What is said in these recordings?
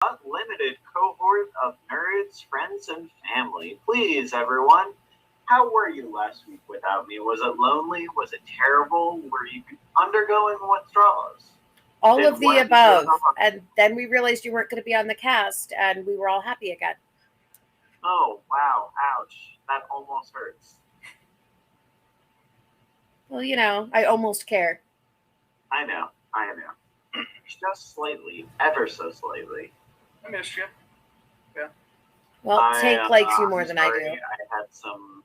unlimited cohort of nerds, friends, and family. Please, everyone, how were you last week without me? Was it lonely? Was it terrible? Were you undergoing withdrawals? All of the above. And then we realized you weren't going to be on the cast, and we were all happy again. Oh, wow. Ouch. That almost hurts. Well, I almost care. I know. Just slightly. Ever so slightly. I missed you. Yeah. Well, Tank likes you more than I do. I had some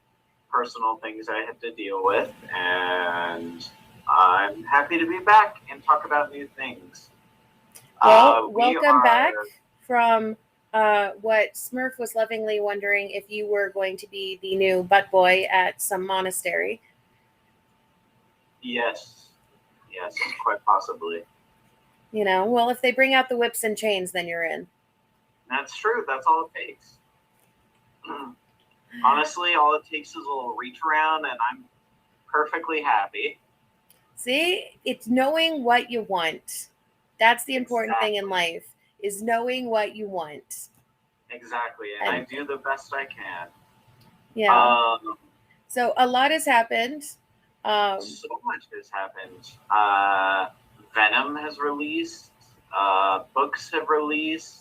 personal things I had to deal with, and I'm happy to be back and talk about new things. Well, welcome back from what Smurf was lovingly wondering if you were going to be the new butt boy at some monastery. Yes, quite possibly. Well, if they bring out the whips and chains, then you're in. That's true. That's all it takes. Honestly, all it takes is a little reach around, and I'm perfectly happy. See, it's knowing what you want. That's the important thing in life, is knowing what you want. Exactly, and I do the best I can. Yeah. So a lot has happened. So much has happened. Venom has released. Books have released.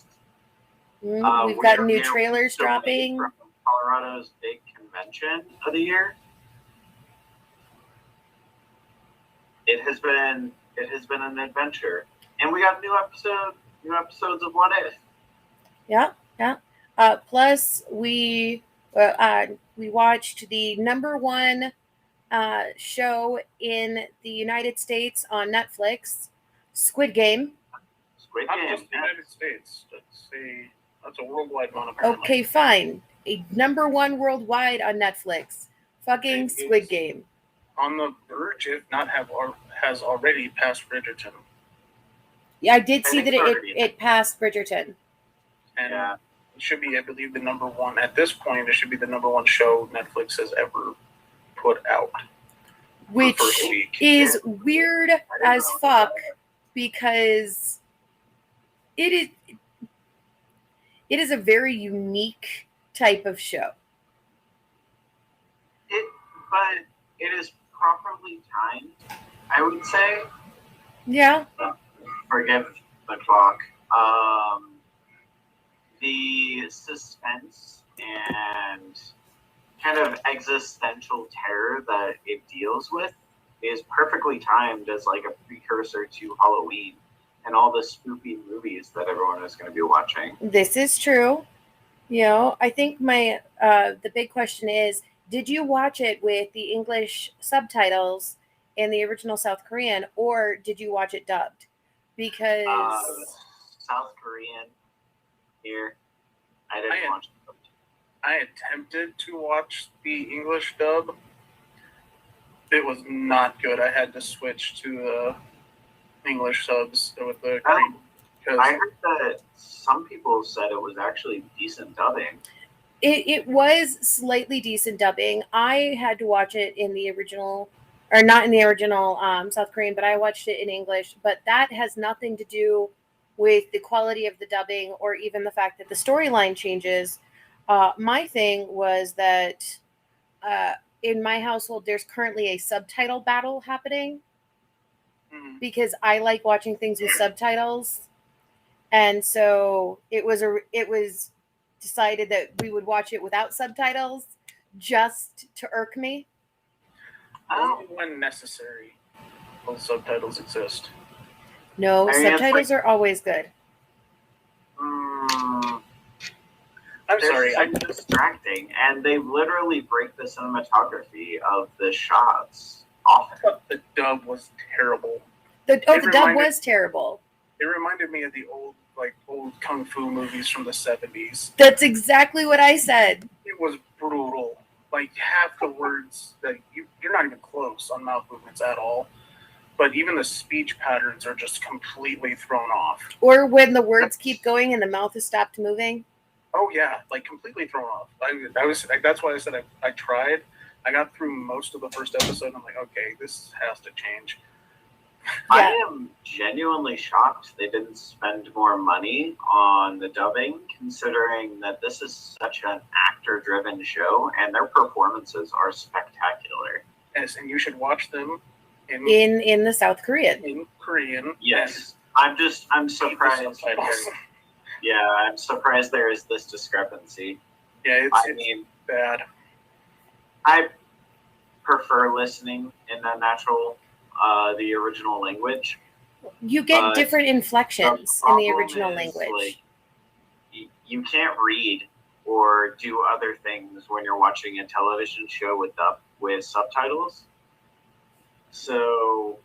We've got new trailers dropping. From Colorado's big convention of the year. It has been an adventure, and we got new episodes of What If. Yeah. Plus, we watched the number one show in the United States on Netflix, Squid Game. Not just the United States. That's a worldwide one, apparently. Okay, fine. A number one worldwide on Netflix. Fucking Squid Game. On the verge, if not has already passed Bridgerton. Yeah, I did see that it passed Bridgerton. And it should be, I believe, the number one. At this point, it should be the number one show Netflix has ever put out. Which is weird as fuck, because it is a very unique type of show. But it is properly timed, I would say. Yeah. Forgive the clock. The suspense and kind of existential terror that it deals with is perfectly timed as like a precursor to Halloween and all the spooky movies that everyone is going to be watching. This is true. I think the big question is, did you watch it with the English subtitles and the original South Korean, or did you watch it dubbed? Because South Korean here, I didn't watch it dubbed. I attempted to watch the English dub. It was not good. I had to switch to the English subs with the Korean. I heard that some people said it was actually decent dubbing. It was slightly decent dubbing. I had to watch it in the original, or not in the original South Korean, but I watched it in English. But that has nothing to do with the quality of the dubbing or even the fact that the storyline changes. My thing was that in my household, there's currently a subtitle battle happening because I like watching things with subtitles. And so it was decided that we would watch it without subtitles just to irk me. Only when necessary will subtitles exist. No, subtitles are always good. I'm sorry, I'm distracting, and they literally break the cinematography of the shots often. I thought the dub was terrible. The dub was terrible. It reminded me of the old kung fu movies from the 70s. That's exactly what I said. It was brutal. Like, half the words that you're not even close on mouth movements at all. But even the speech patterns are just completely thrown off. Or when the words keep going and the mouth has stopped moving. Oh yeah, like completely thrown off. I was that's why I said I tried. I got through most of the first episode. And I'm like, okay, this has to change. I am genuinely shocked they didn't spend more money on the dubbing, considering that this is such an actor-driven show, and their performances are spectacular. Yes, and you should watch them in the South Korean. In Korean. Yes. I'm surprised. Yeah, I'm surprised there is this discrepancy. Yeah, it's bad. I prefer listening in the original language. You get different inflections in the original language. Like, you can't read or do other things when you're watching a television show with subtitles. So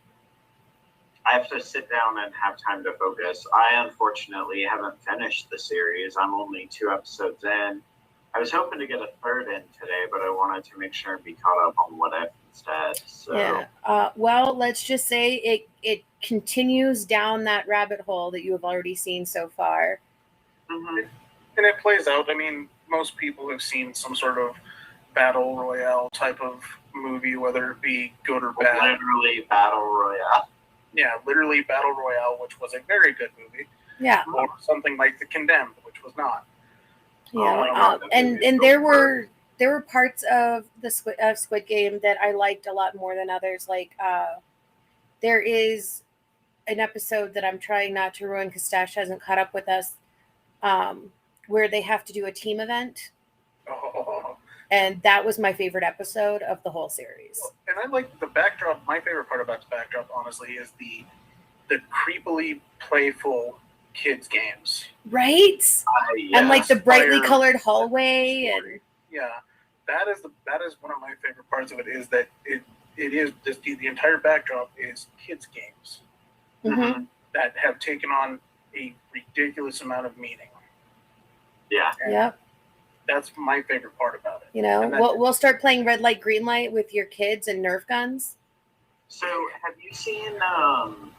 I have to sit down and have time to focus. I unfortunately haven't finished the series. I'm only 2 episodes in. I was hoping to get a third in today, but I wanted to make sure and be caught up on what If instead. So. Yeah. Well, let's just say it continues down that rabbit hole that you have already seen so far. Mm-hmm. And it plays out. I mean, most people have seen some sort of battle royale type of movie, whether it be good or bad. Literally battle royale. Yeah, literally battle royale, which was a very good movie. Yeah. Or something like The Condemned, which was not. Yeah, and there were parts of the Squid Game that I liked a lot more than others. Like there is an episode that I'm trying not to ruin because Stash hasn't caught up with us, where they have to do a team event. Oh. And that was my favorite episode of the whole series. And I like the backdrop. My favorite part about the backdrop, honestly, is the creepily playful kids games. Right? Yes. And like the brightly colored hallway and that is one of my favorite parts of it, is that it is just the entire backdrop is kids games that have taken on a ridiculous amount of meaning. Yeah. Yep. That's my favorite part about it. You know, we'll start playing red light, green light with your kids and Nerf guns. So have you seen,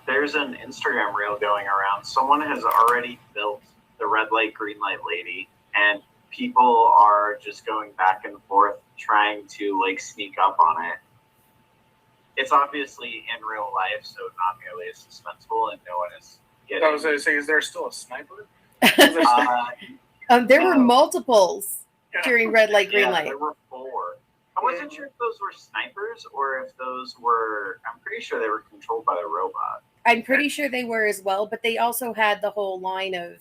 there's an Instagram reel going around. Someone has already built the red light, green light lady, and people are just going back and forth trying to like sneak up on it. It's obviously in real life, so not nearly as suspenseful, and no one is getting... I was going to say, is there still a sniper? There were multiples during red light, green light. There were 4. I wasn't sure if those were snipers or if those were... I'm pretty sure they were controlled by the robot. I'm pretty sure they were as well, but they also had the whole line of,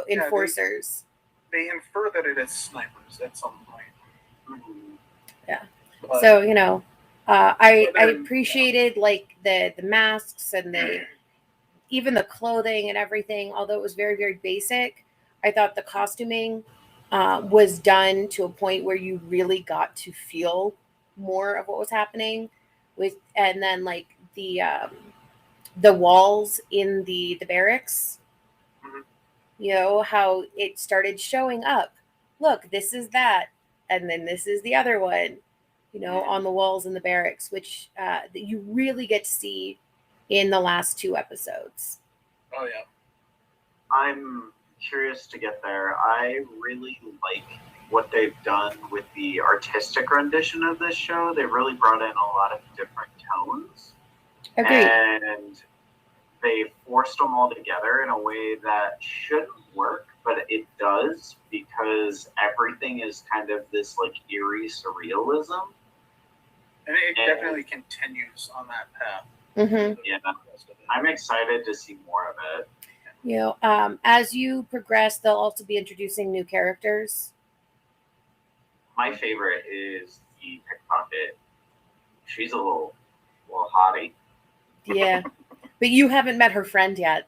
enforcers. They infer that it is snipers at some point. Mm-hmm. Yeah. But, so, I appreciated like the masks and even the clothing and everything, although it was very, very basic. I thought the costuming was done to a point where you really got to feel more of what was happening and then like the walls in the barracks, how it started showing up. Look, this is that. And then this is the other one, on the walls in the barracks, which that you really get to see in the last 2 episodes. Oh, yeah. I'm curious to get there. I really like what they've done with the artistic rendition of this show. They've really brought in a lot of different tones. Agreed. And they forced them all together in a way that shouldn't work, but it does, because everything is kind of this like eerie surrealism. And it definitely continues on that path. Mm-hmm. Yeah, I'm excited to see more of it. As you progress, they'll also be introducing new characters. My favorite is the pickpocket. She's a little hottie. Yeah, but you haven't met her friend yet.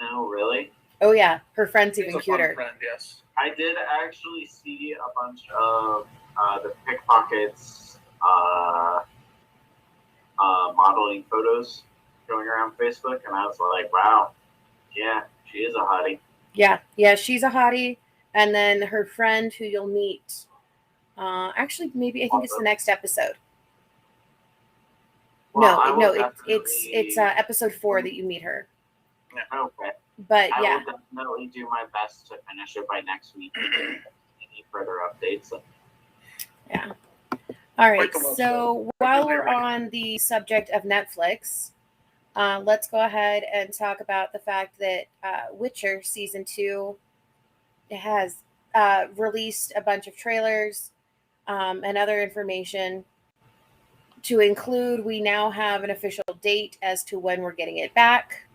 No, really? Oh yeah, her friend's even Fun cuter. friend, yes. I did actually see a bunch of the pickpockets modeling photos going around Facebook, and I was like, wow, yeah, she is a hottie. Yeah, she's a hottie. And then her friend, who you'll meet, actually, maybe I think it's the next episode. Well, no, it's episode 4 that you meet her. Okay. But I will definitely do my best to finish it by next week. Any further updates? Yeah. All right. So while we're on the subject of Netflix, let's go ahead and talk about the fact that Witcher Season 2 has released a bunch of trailers and other information to include. We now have an official date as to when we're getting it back.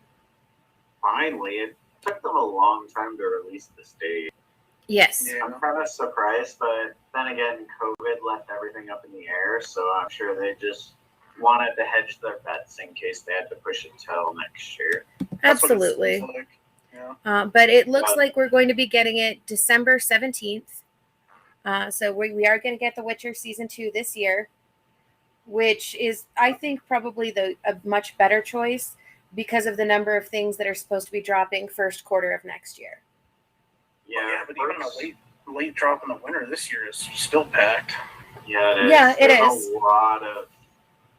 Finally, it took them a long time to release this date. Yes. Yeah. I'm kind of surprised, but then again, COVID left everything up in the air, so I'm sure they just wanted to hedge their bets in case they had to push it till next year. That's what it Absolutely. seems like. Yeah. But it looks like we're going to be getting it December 17th. So we are going to get The Witcher Season 2 this year, which is, I think, probably a much better choice because of the number of things that are supposed to be dropping first quarter of next year. Yeah, but even a late drop in the winter this year is still packed. Yeah, it is. Yeah, it There's is. a lot of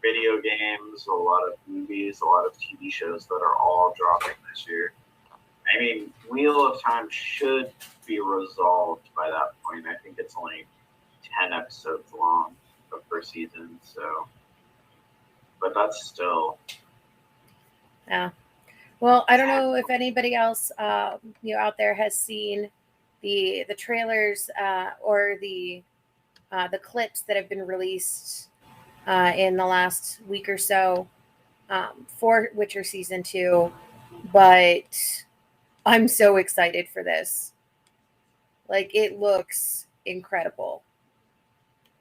video games, a lot of movies, a lot of TV shows that are all dropping this year. I mean, Wheel of Time should be resolved by that point. I think it's only 10 episodes long per season, so. But that's still. Yeah. Well, I don't know if anybody else, out there has seen the trailers or the clips that have been released in the last week or so for Witcher Season 2, but I'm so excited for this. Like, it looks incredible.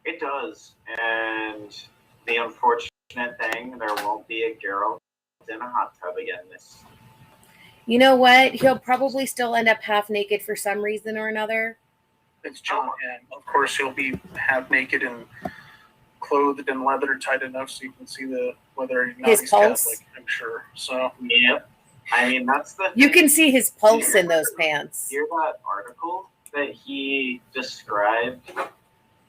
It does, and the unfortunate thing, there won't be a Geralt in a hot tub again this. You know what? He'll probably still end up half naked for some reason or another. It's John, and of course he'll be half naked and clothed in leather tight enough so you can see whether or not His he's pulse? Catholic, I'm sure. So Yep. I mean, that's the. You can see his pulse in those pants. Hear that article that he described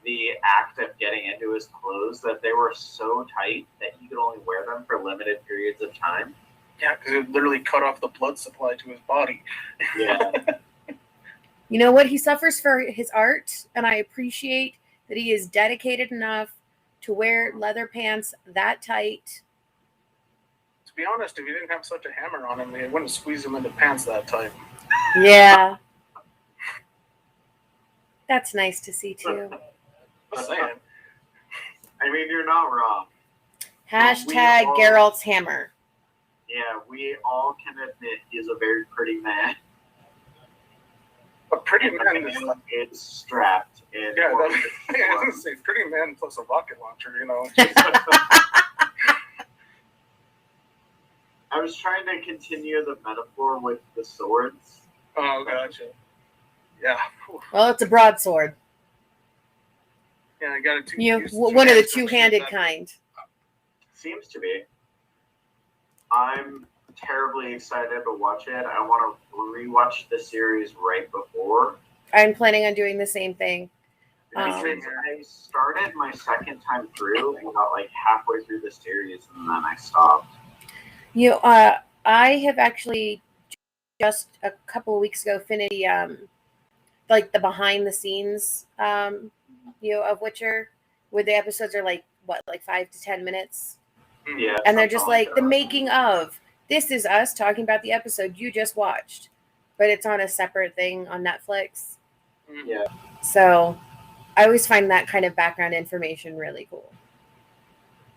the act of getting into his clothes, that they were so tight that he could only wear them for limited periods of time. yeah, because it literally cut off the blood supply to his body. Yeah. You know what? He suffers for his art, and I appreciate that he is dedicated enough to wear leather pants that tight. To be honest, if he didn't have such a hammer on him, they wouldn't squeeze him into pants that tight. Yeah. That's nice to see, too. Just saying. I mean, you're not wrong. Hashtag Geralt's hammer. Yeah, we all can admit he's a very pretty man. A pretty man is like, It's strapped. In yeah, I was gonna say pretty man plus a rocket launcher, I was trying to continue the metaphor with the swords. Oh, gotcha. Yeah. Well, it's a broadsword. Yeah, I got it. One of the two-handed kind. Seems to be. I'm terribly excited to watch it. I want to rewatch the series right before. I'm planning on doing the same thing. Because I started my second time through and got like halfway through the series and then I stopped. I have actually just a couple of weeks ago finished like the behind the scenes of Witcher, where the episodes are like 5 to 10 minutes. Yeah. And they're just like the making of. This is us talking about the episode you just watched, but it's on a separate thing on Netflix. Yeah. So I always find that kind of background information really cool.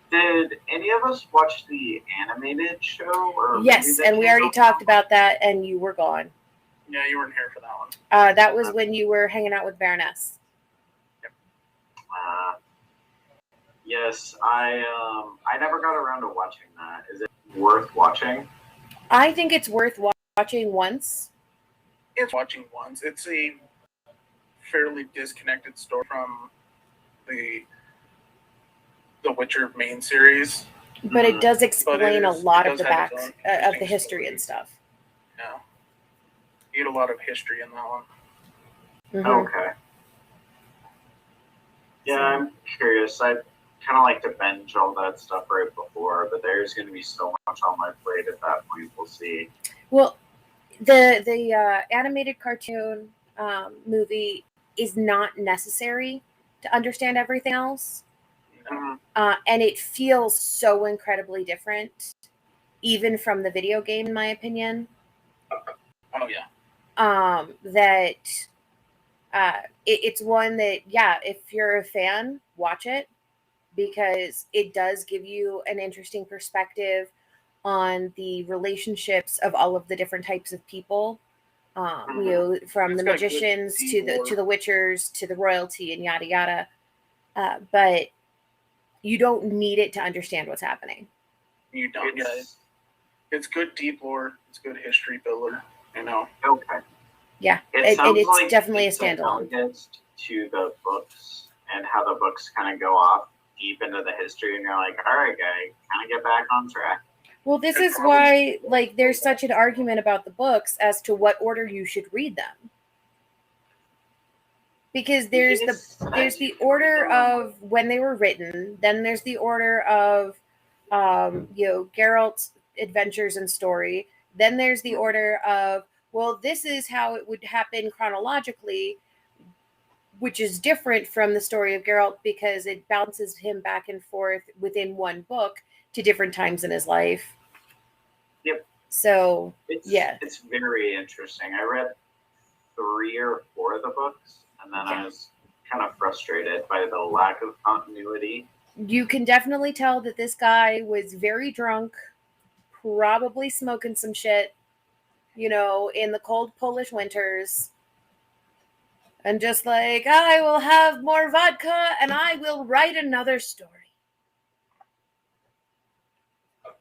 Did any of us watch the animated show? Or yes, and we already talked about that, and you were gone. Yeah, you weren't here for that one. That was when you were hanging out with Baroness. Yep. Yes, I never got around to watching that. Is it worth watching? I think it's worth watching once. It's watching once. It's a fairly disconnected story from the Witcher main series. But it does explain a lot of the have back its of own the history story. and stuff. Yeah. You get a lot of history in that one. Mhm. Okay. Yeah, I'm curious. I kind of like to binge all that stuff right before, but there's going to be so much on my plate at that point. We'll see. Well, the animated cartoon movie is not necessary to understand everything else. Mhm. And it feels so incredibly different. even from the video game, in my opinion. Oh yeah. That it's one that, yeah, if you're a fan, watch it, because it does give you an interesting perspective on the relationships of all of the different types of people. You know, from It's the got good magicians deep lore. to the witchers to the royalty and yada yada. But you don't need it to understand what's happening. You don't. It's good deep lore. It's good history filler. You know. Okay. Yeah, It sounds and it's like definitely it's a standalone. analogous to the books and how the books kind of go off deep into the history, and you're like, all right, guy, kind of get back on track. Well, this is why, like, there's such an argument about the books as to what order you should read them. Because there's the order of when they were written, then there's the order of you know, Geralt's adventures and story, then there's the order of, well, this is how it would happen chronologically, which is different from the story of Geralt because it bounces him back and forth within one book to different times in his life. Yep. So, it's very interesting. I read 3 or 4 of the books, and then I was kind of frustrated by the lack of continuity. You can definitely tell that this guy was very drunk, probably smoking some shit, you know, in the cold Polish winters. And just like, I will have more vodka and I will write another story.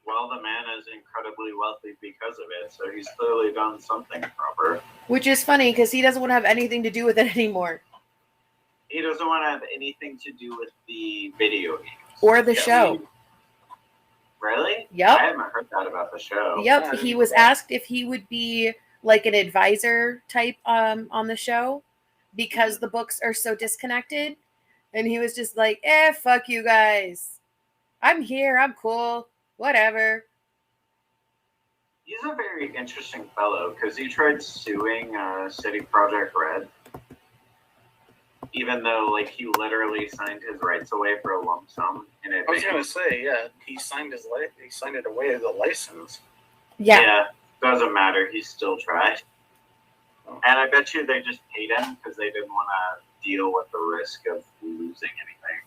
Well, the man is incredibly wealthy because of it, so he's clearly done something proper. Which is funny because he doesn't want to have anything to do with it anymore. He doesn't want to have anything to do with the video games. Or the show. Really? Yep. I haven't heard that about the show. Yep. He was asked if he would be like an advisor type on the show because the books are so disconnected. And he was just like, fuck you guys. I'm here. I'm cool. Whatever. He's a very interesting fellow because he tried suing City Project Red. Even though, like, he literally signed his rights away for a lump sum. In I was gonna say, yeah, he signed it away as a license. Yeah. Doesn't matter. He still tried. And I bet you they just paid him because they didn't want to deal with the risk of losing anything.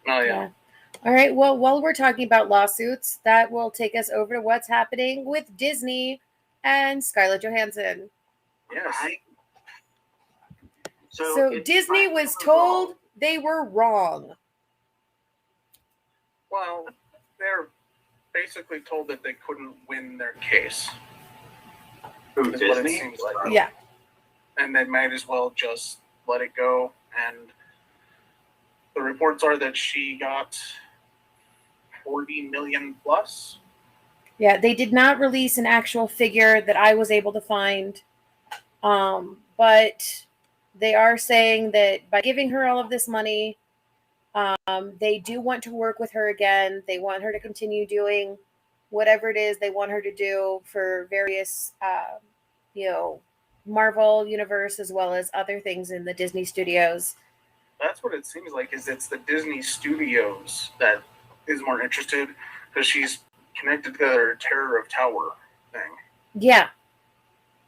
Oh yeah. All right. Well, while we're talking about lawsuits, that will take us over to what's happening with Disney and Scarlett Johansson. Yes. So Disney was told they were wrong. Well, they're basically told that they couldn't win their case. Who, is Disney? what it seems like. Yeah. And they might as well just let it go. And the reports are that she got 40 million plus. Yeah, they did not release an actual figure that I was able to find. But they are saying that by giving her all of this money, they do want to work with her again. They want her to continue doing whatever it is they want her to do for various, you know, Marvel universe as well as other things in the Disney studios. That's what it seems like. Is it's the Disney studios that is more interested because she's connected to their Terror of Tower thing. Yeah.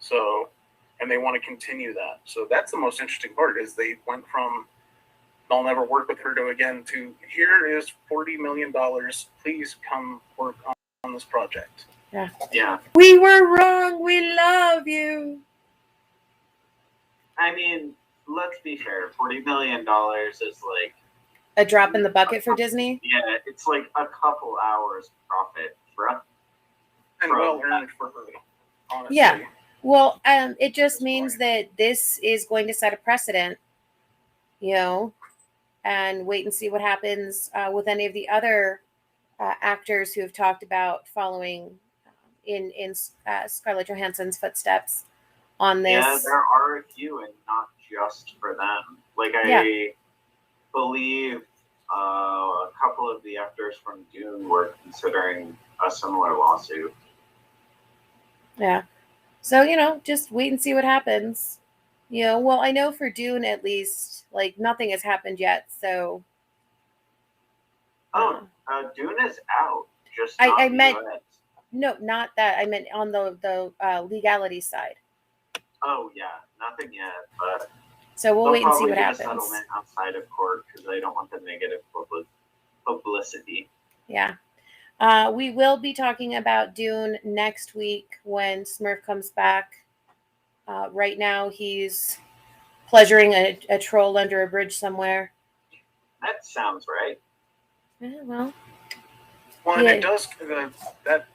So, and they want to continue that. So that's the most interesting part. Is they went from I'll never work with her again to here is $40 million. Please come work on this project. Yeah. Yeah. We were wrong. We love you. I mean, let's be fair. $40 million is like a drop in the bucket for Disney. Yeah, it's like a couple hours profit for and well earned for her. Honestly. Yeah. Well, it just means that this is going to set a precedent, you know, and wait and see what happens with any of the other actors who have talked about following in Scarlett Johansen's footsteps on this. Yeah, there are a few, and not just for them. Like, I believe a couple of the actors from Dune were considering a similar lawsuit. Yeah. So, you know, just wait and see what happens. You know, well, I know for Dune, at least, like, nothing has happened yet, so. Dune is out. Just I meant, No, not that. I meant on the legality side. Oh yeah, nothing yet, but So we'll they'll wait and see probably what do a happens. settlement outside of court because they don't want the negative publicity. Yeah. We will be talking about Dune next week when Smurf comes back. Right now, he's pleasuring a troll under a bridge somewhere. That sounds right. Yeah, well, Well, Yeah. and it does that.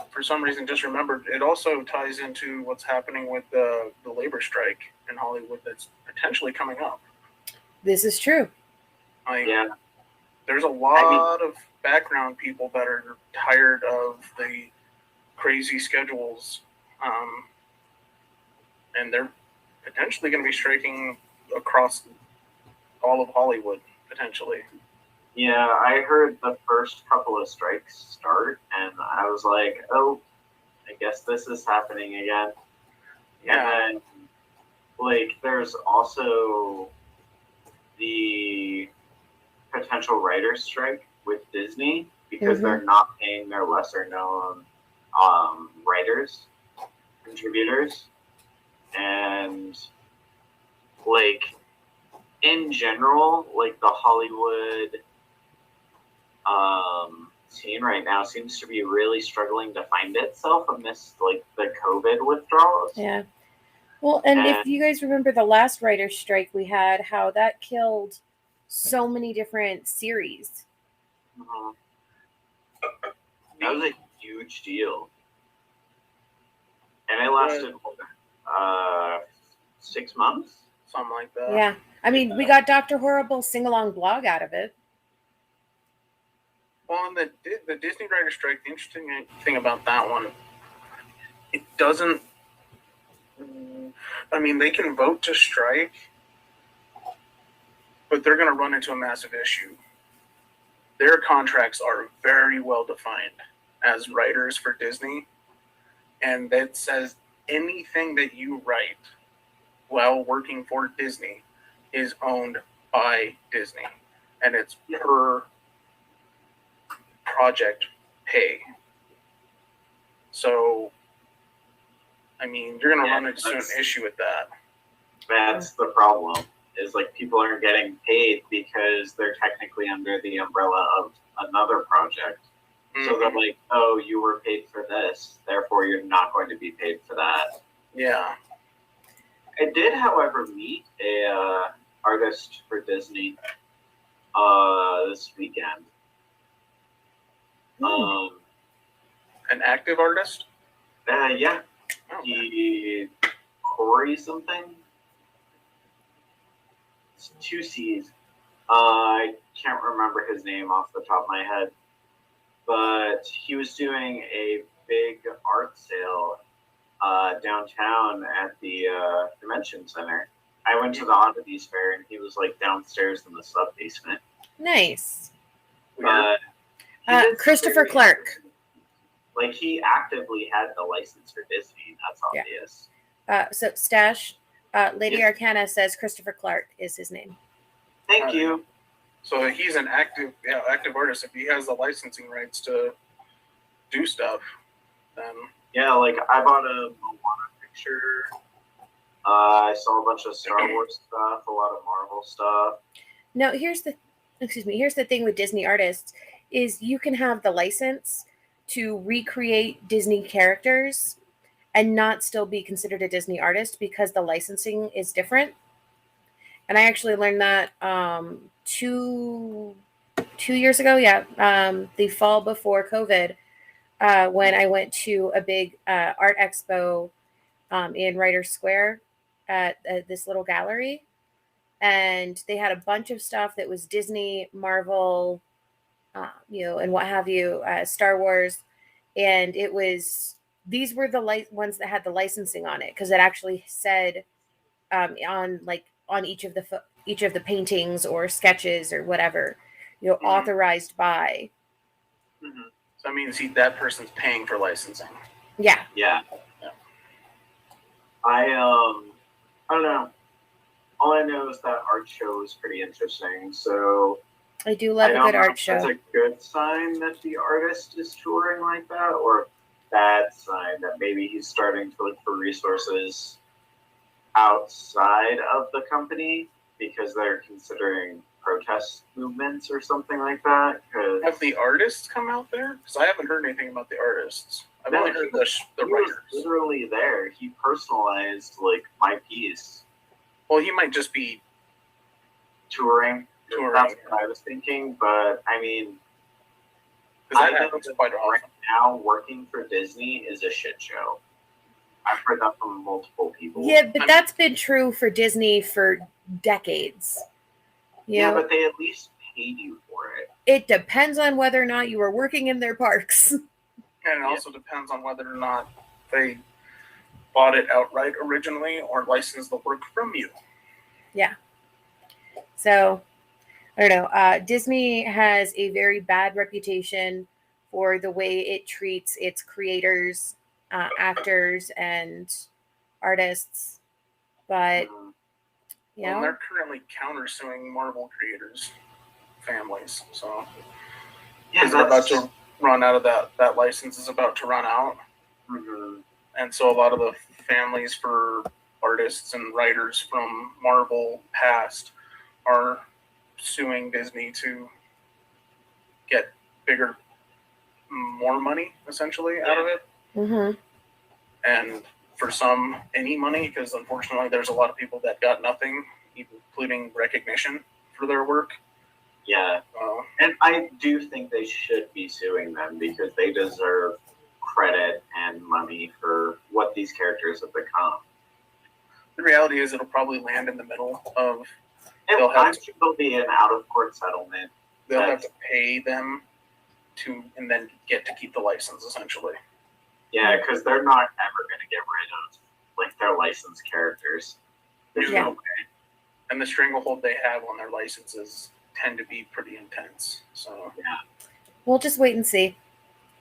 For some reason, just remembered it also ties into what's happening with the labor strike in Hollywood that's potentially coming up. this is true. Like, Yeah, there's a lot of background people that are tired of the crazy schedules, and they're potentially going to be striking across all of Hollywood, potentially. yeah. I heard the first couple of strikes start, and I was like, "Oh, I guess this is happening again." Yeah. And then, like, there's also the potential writer's strike with Disney because they're not paying their lesser known writers, contributors, and like in general, like the Hollywood scene right now seems to be really struggling to find itself amidst like the COVID withdrawals. Yeah. Well, and if you guys remember the last writer's strike we had, how that killed so many different series. Mhm. That was a huge deal. And it lasted 6 months? Something like that. Yeah. I mean, we got Dr. Horrible's sing-along blog out of it. Well, and the Disney writer strike, the interesting thing about that one, it doesn't. I mean, they can vote to strike, but they're going to run into a massive issue. Their contracts are very well defined as writers for Disney, and that says anything that you write while working for Disney is owned by Disney, and it's per project pay. So, I mean, you're going to run into an issue with that. That's the problem. Is like people aren't getting paid because they're technically under the umbrella of another project. Mm-hmm. So they're like, "Oh, you were paid for this, therefore you're not going to be paid for that." Yeah. I did, however, meet a artist for Disney this weekend. An active artist? Yeah. Okay. Corey something. It's 2 C's. I can't remember his name off the top of my head, but he was doing a big art sale downtown at the convention center. I went to the Oddities Fair, and he was like downstairs in the sub basement. Nice. But Christopher Clark. Like he actively had the license for Disney. That's obvious. So Stash, Lady Arcana says Christopher Clark is his name. Thank you. So he's an active artist. If he has the licensing rights to do stuff, then yeah, like I bought a Moana picture. I saw a bunch of Star Wars stuff, a lot of Marvel stuff. No, here's the thing with Disney artists is you can have the license to recreate Disney characters and not still be considered a Disney artist because the licensing is different. And I actually learned that 2 years ago, the fall before COVID, when I went to a big art expo in Writers Square at this little gallery. And they had a bunch of stuff that was Disney, Marvel, and what have you, Star Wars. And these were the ones that had the licensing on it because it actually said on each of the paintings or sketches or whatever, authorized by. Mm-hmm. So that means that person's paying for licensing. Yeah. I don't know. All I know is that art show is pretty interesting. So I do love a good art show. That's a good sign that the artist is touring like that, or bad sign that maybe he's starting to look for resources outside of the company because they're considering protest movements or something like that. Have the artists come out there? Because I haven't heard anything about the artists. I've only heard the he was writers. literally there. He personalized like my piece. Well, he might just be touring. That's what I was thinking, but I mean, I know quite right now working for Disney is a shit show. I've heard that from multiple people. Yeah, but that's been true for Disney for decades. Yeah, but they at least paid you for it. It depends on whether or not you were working in their parks. And it also depends on whether or not they bought it outright originally or licensed the work from you. Yeah. So, I don't know. Disney has a very bad reputation for the way it treats its creators, actors, and artists. But, you know. Well, they're currently countersuing Marvel creators' families. So, yeah, they're about to run out of that license is about to run out. Mm-hmm. And so a lot of the families for artists and writers from Marvel past are suing Disney to get more money, essentially, out of it. Mm-hmm. And for some, any money, because unfortunately there's a lot of people that got nothing, including recognition for their work. Yeah. And I do think they should be suing them because they deserve credit and money for what these characters have become. The reality is it'll probably land in the middle of... I'm sure there'll be an out-of-court settlement. They'll have to pay them and then get to keep the license, essentially. Yeah, because they're not ever going to get rid of like their licensed characters. There's no way. And the stranglehold they have on their licenses tend to be pretty intense. So yeah, we'll just wait and see.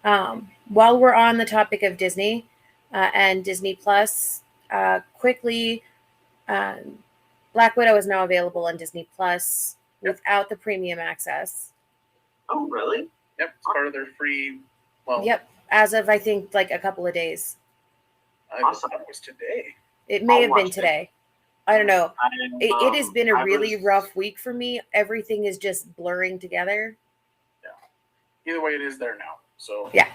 While we're on the topic of Disney and Disney Plus, quickly, Black Widow is now available on Disney Plus without the premium access. Oh, really? Yep, it's part of their free. Well, yep, as of I think like a couple of days. Awesome. It was today. It may have been today. I don't know. It has been a really rough week for me. Everything is just blurring together. Yeah. Either way, it is there now. So yeah.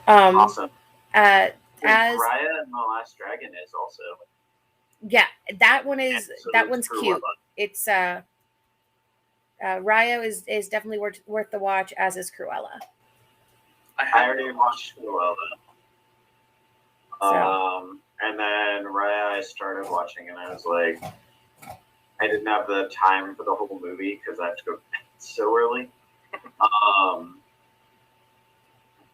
Awesome. As Raya and the Last Dragon is also. Yeah, that one is one's cute. It's Raya is definitely worth the watch, as is Cruella. I already watched Cruella. And then Raya I started watching and I was like, I didn't have the time for the whole movie because I have to go so early.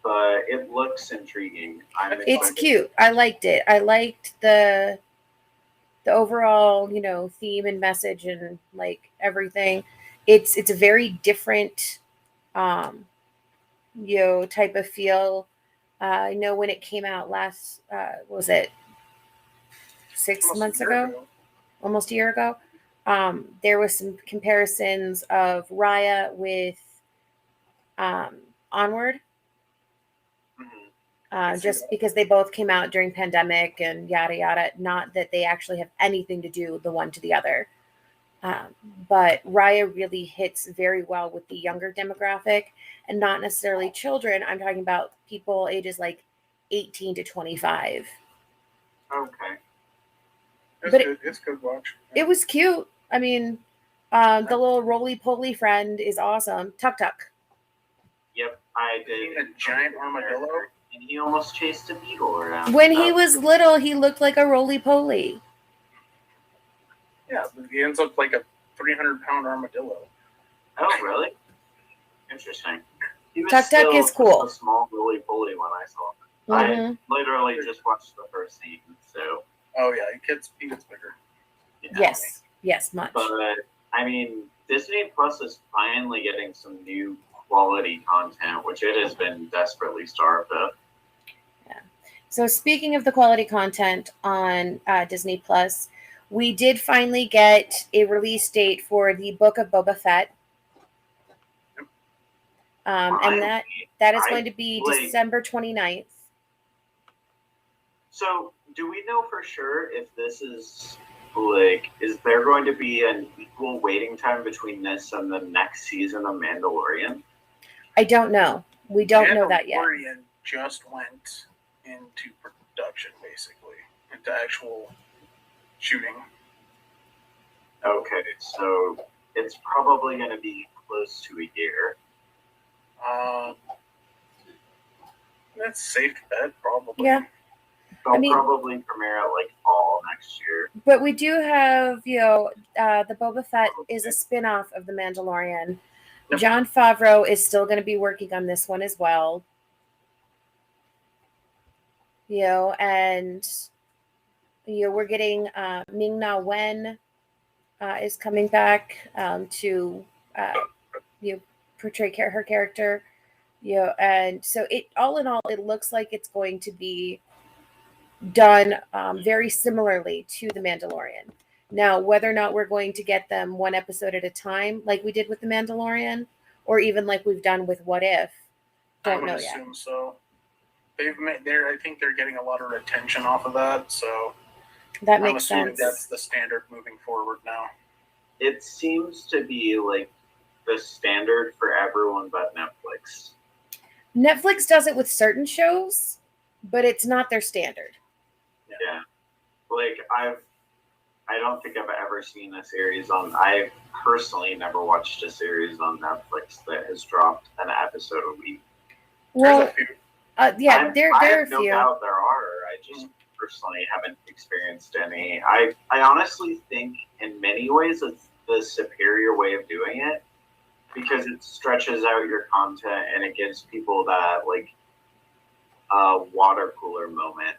But it looks intriguing. It's cute. I liked it. I liked the overall, theme and message and like everything. It's a very different, type of feel. I know when it came out last, was it 6 months ago? Almost a year ago. There was some comparisons of Raya with Onward. Just because they both came out during pandemic and yada yada, not that they actually have anything to do the one to the other. But Raya really hits very well with the younger demographic and not necessarily children. I'm talking about people ages like 18 to 25. Okay. It's good watch. It was cute. I mean, the little roly-poly friend is awesome. Tuk Tuk. Yep, I did. A giant armadillo. And he almost chased a beetle around. When he was little, he looked like a roly-poly. Yeah, he ends up like a 300-pound armadillo. Oh, really? Interesting. Tuk Tuk is cool. A small roly-poly when I saw him. Mm-hmm. I literally just watched the first scene, so. Oh yeah, he gets bigger. Yeah. Yes, much. But I mean, Disney Plus is finally getting some new quality content, which it has been desperately starved of. Yeah. So speaking of the quality content on Disney Plus, we did finally get a release date for the Book of Boba Fett. And that is going to be December 29th. So, do we know for sure if this is like, is there going to be an equal waiting time between this and the next season of Mandalorian? I don't know. We don't know that yet. Mandalorian just went into production, basically, into actual shooting. Okay, so it's probably going to be close to a year. That's safe to bet, probably. Yeah. They'll probably premiere it like fall next year. But we do have, the Boba Fett is a spin-off of The Mandalorian. Yep. Jon Favreau is still going to be working on this one as well. And we're getting Ming-Na Wen is coming back to portray her character. And so it all in all, it looks like it's going to be done very similarly to The Mandalorian. Now, whether or not we're going to get them one episode at a time, like we did with The Mandalorian, or even like we've done with What If, don't know yet. I would assume so. I think they're getting a lot of retention off of that, so that makes sense. That's the standard moving forward now. It seems to be like the standard for everyone but Netflix. Netflix does it with certain shows, but it's not their standard. Yeah. Like I don't think I've ever seen a series I've personally never watched a series on Netflix that has dropped an episode a week. Well, there are a no few. doubt there are. I just personally haven't experienced any. I honestly think in many ways it's the superior way of doing it because it stretches out your content and it gives people that like water cooler moment.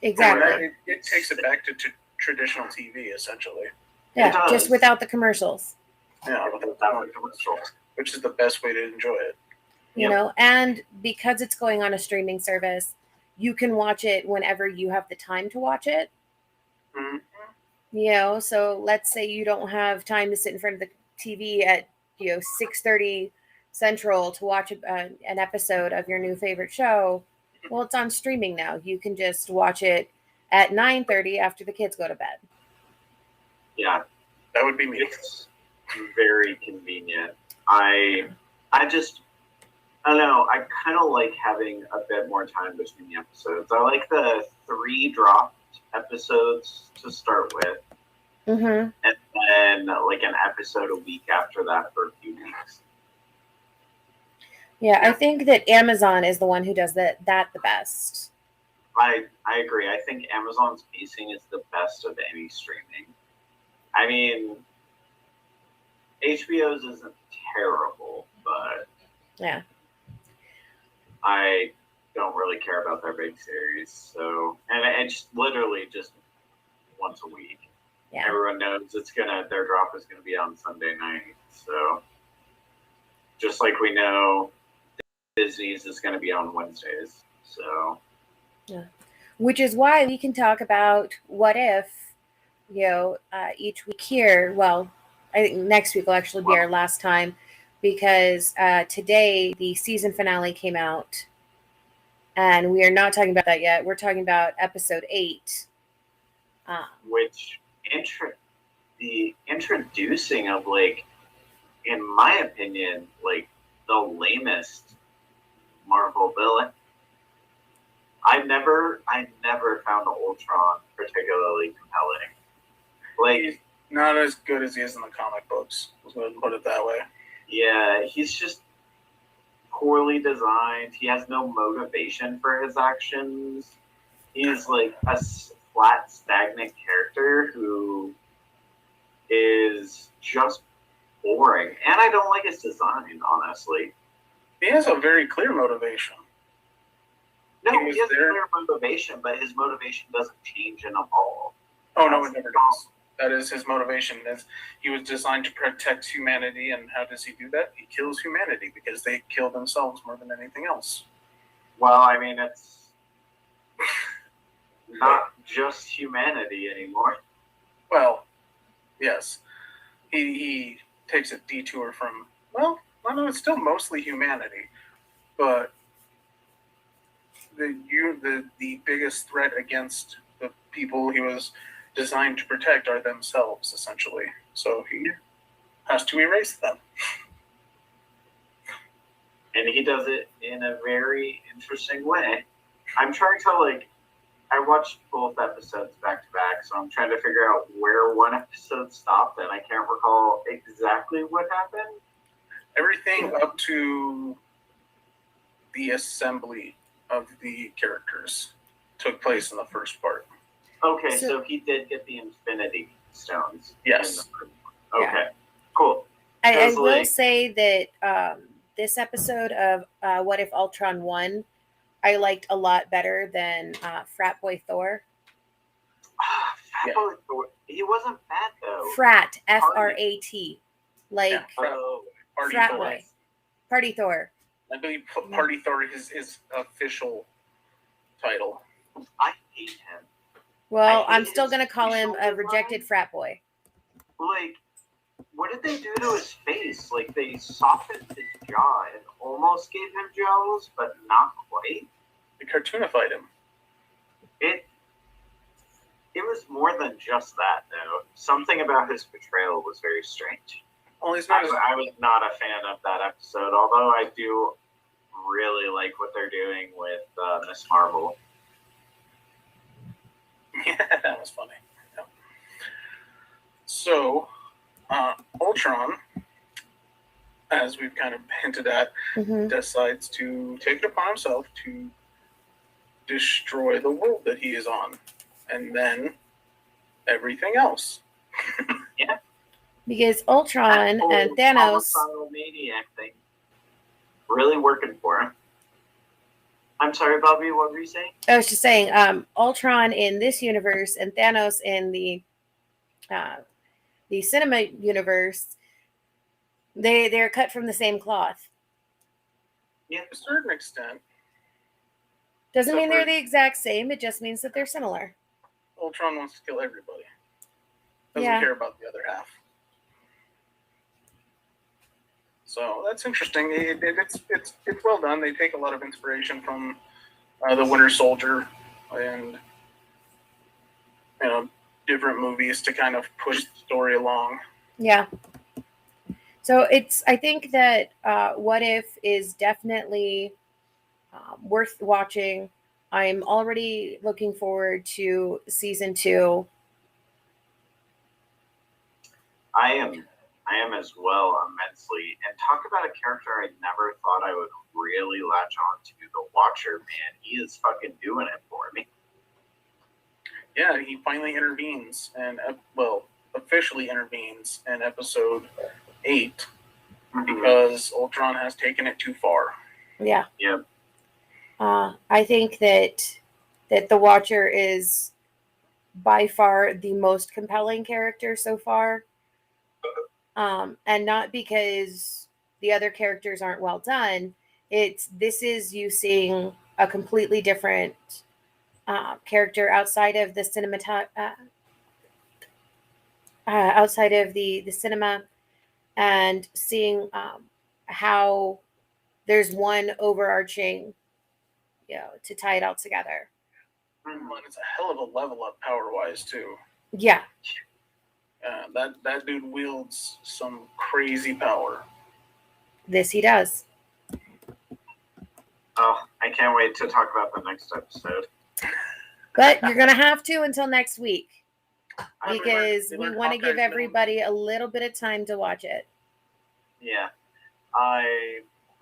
Exactly. It takes it back to traditional TV, essentially. Yeah, just without the commercials. Yeah, without the commercials, which is the best way to enjoy it. And because it's going on a streaming service, you can watch it whenever you have the time to watch it. Mm-hmm. So let's say you don't have time to sit in front of the TV at 6:30 Central to watch an episode of your new favorite show. Well, it's on streaming now. You can just watch it at 9:30 after the kids go to bed. Yeah, that would be me. It's very convenient. I don't know. I kind of like having a bit more time between the episodes. I like the 3 dropped episodes to start with. Mm-hmm. And then like an episode a week after that for a few weeks. Yeah, I think that Amazon is the one who does that the best. I agree. I think Amazon's pacing is the best of any streaming. I mean, HBO's isn't terrible, but yeah, I don't really care about their big series. So, and it's literally just once a week. Yeah. Everyone knows their drop is gonna be on Sunday night. So, just like we know, Disney's is gonna be on Wednesdays. So, yeah, which is why we can talk about What If, each week here. Well, I think next week will actually be our last time because today the season finale came out, and we are not talking about that yet. We're talking about episode 8, which the introducing of like, in my opinion, like the lamest Marvel villain. I never found Ultron particularly compelling. Like, he's not as good as he is in the comic books. Let's go ahead and put it that way. Yeah, he's just poorly designed. He has no motivation for his actions. He's like a flat, stagnant character who is just boring. And I don't like his design, honestly. He has a very clear motivation. No, he has a clear motivation, but his motivation doesn't change and evolve. Oh, no, it never does. That is his motivation. He was designed to protect humanity, and how does he do that? He kills humanity because they kill themselves more than anything else. Well, I mean, it's not just humanity anymore. Well, yes. He takes a detour from, well, no, it's still mostly humanity. But the biggest threat against the people he was designed to protect are themselves, essentially. So he has to erase them. And he does it in a very interesting way. I'm trying to I watched both episodes back to back, so I'm trying to figure out where one episode stopped, and I can't recall exactly what happened. Everything up to the assembly of the characters took place in the first part. Okay, so he did get the Infinity Stones. Yes. Okay, Yeah. cool. I will say that this episode of What If Ultron won, I liked a lot better than Frat Boy Thor. Frat Boy Thor. He wasn't bad though. Frat, F-R-A-T, Frat Boy, Party Thor. I believe Party Thor is his official title. I hate him. Well, I'm still gonna call him a rejected frat boy. What did they do to his face? They softened his jaw and almost gave him jowls, but not quite. They cartoonified him. It was more than just that, though. Something about his portrayal was very strange. Well, he's not. I was not a fan of that episode, although I do really like what they're doing with Miss Marvel. Yeah, that was funny. Yeah. So, Ultron, as we've kind of hinted at, decides to take it upon himself to destroy the world that he is on, and then everything else. Yeah. Because Ultron and Thanos maniac thing really working for him. I'm sorry, Bobby, what were you saying? I was just saying, Ultron in this universe and Thanos in the cinema universe, they're cut from the same cloth. Yeah, to a certain extent. Doesn't mean they're the exact same. It just means that they're similar. Ultron wants to kill everybody. Doesn't care about the other half. So that's interesting. It's well done. They take a lot of inspiration from the Winter Soldier and different movies to kind of push the story along. Yeah. So I think that What If is definitely worth watching. I'm already looking forward to season 2. I am as well, immensely. And talk about a character I never thought I would really latch on to. The Watcher, man, he is fucking doing it for me. Yeah, he finally intervenes, and officially intervenes in episode 8 because Ultron has taken it too far. Yeah. Yep. I think that the Watcher is by far the most compelling character so far. And not because the other characters aren't well done. This is you seeing a completely different character outside of the outside of the cinema, and seeing how there's one overarching, to tie it all together. And it's a hell of a level up power-wise too. Yeah. That dude wields some crazy power. This he does. Oh, I can't wait to talk about the next episode. But you're going to have to until next week. Because we want to give everybody a little bit of time to watch it. Yeah.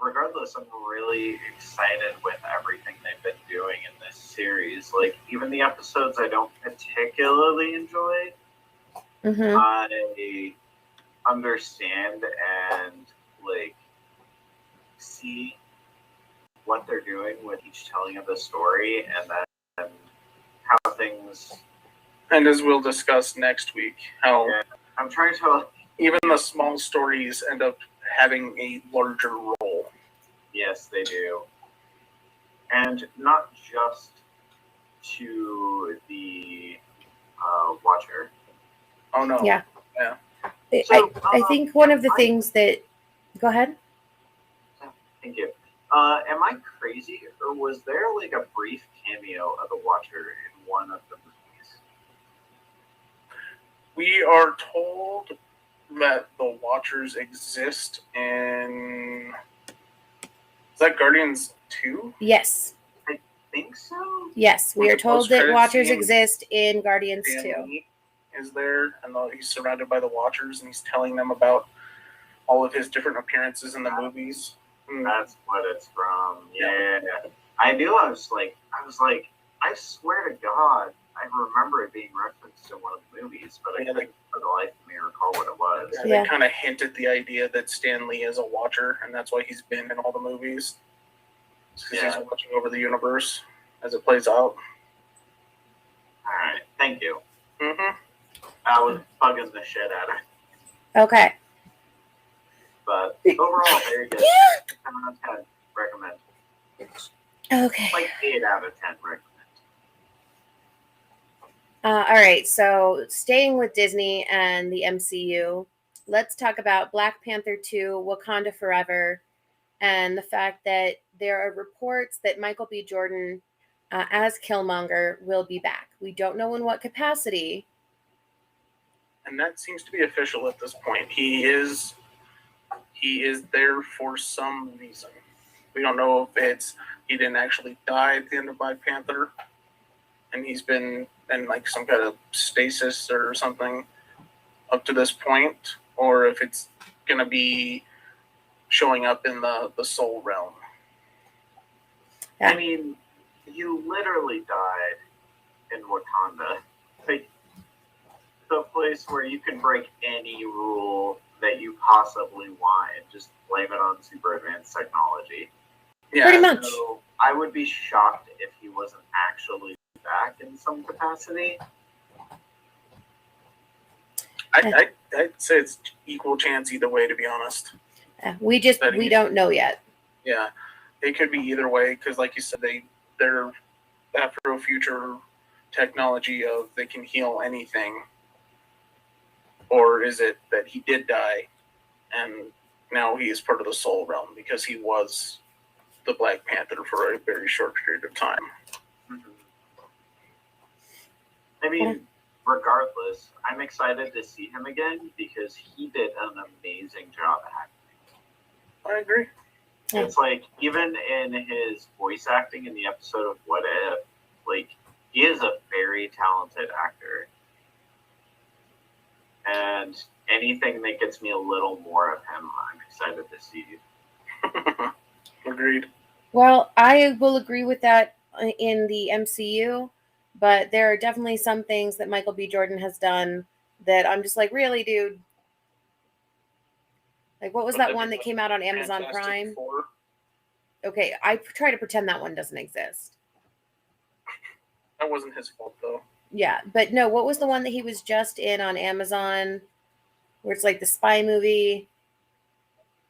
Regardless, I'm really excited with everything they've been doing in this series. Even the episodes I don't particularly enjoy, I understand and see what they're doing with each telling of the story, and then how things. And as we'll discuss next week, how I'm trying to even the small stories end up having a larger role. Yes, they do, and not just to the Watcher. Oh no! Yeah. So, I think one of the things that. Go ahead. Thank you. Am I crazy, or was there like a brief cameo of the Watcher in one of the movies? We are told that the Watchers exist in. Is that Guardians 2? Yes. I think so. Yes, we With are the told that post-credits Watchers scene, exist in Guardians Stan 2. Lee is there, and he's surrounded by the Watchers, and he's telling them about all of his different appearances in the movies. That's what it's from. Yeah. I knew. I was like, I swear to God, I remember it being referenced in one of the movies, but I couldn't for the life of me recall what it was. Yeah, they kind of hinted the idea that Stan Lee is a Watcher, and that's why he's been in all the movies. Because he's watching over the universe as it plays out. All right, thank you. Mm-hmm. I was bugging the shit out of it. Okay. But overall, very good. 10 out of 10, recommend. Okay. Like 8 out of 10, recommend. All right, so staying with Disney and the MCU, let's talk about Black Panther 2, Wakanda Forever, and the fact that there are reports that Michael B. Jordan as Killmonger will be back. We don't know in what capacity. And that seems to be official at this point. He is there for some reason. We don't know if it's he didn't actually die at the end of Black Panther, and he's been in like some kind of stasis or something up to this point, or if it's gonna be showing up in the soul realm. Yeah. I mean, you literally died in Wakanda. Like, the place where you can break any rule that you possibly want and just blame it on super advanced technology. Yeah, pretty much. So I would be shocked if he wasn't actually back in some capacity. I'd say it's equal chance either way, to be honest. We don't know yet. Yeah, it could be either way because, like you said, they're Afrofuture technology of they can heal anything, or is it that he did die and now he is part of the soul realm because he was the Black Panther for a very short period of time. Mm-hmm. I mean, regardless, I'm excited to see him again because he did an amazing job acting. I agree. It's like, even in his voice acting in the episode of What If, like, he is a very talented actor. And anything that gets me a little more of him, I'm excited to see. Agreed. Well, I will agree with that in the MCU, but there are definitely some things that Michael B. Jordan has done that I'm just like, really, dude? Like, what was that one that came out on Amazon Prime? Four. Okay, I try to pretend that one doesn't exist. That wasn't his fault, though. Yeah, but no, what was the one that he was just in on Amazon where it's like the spy movie?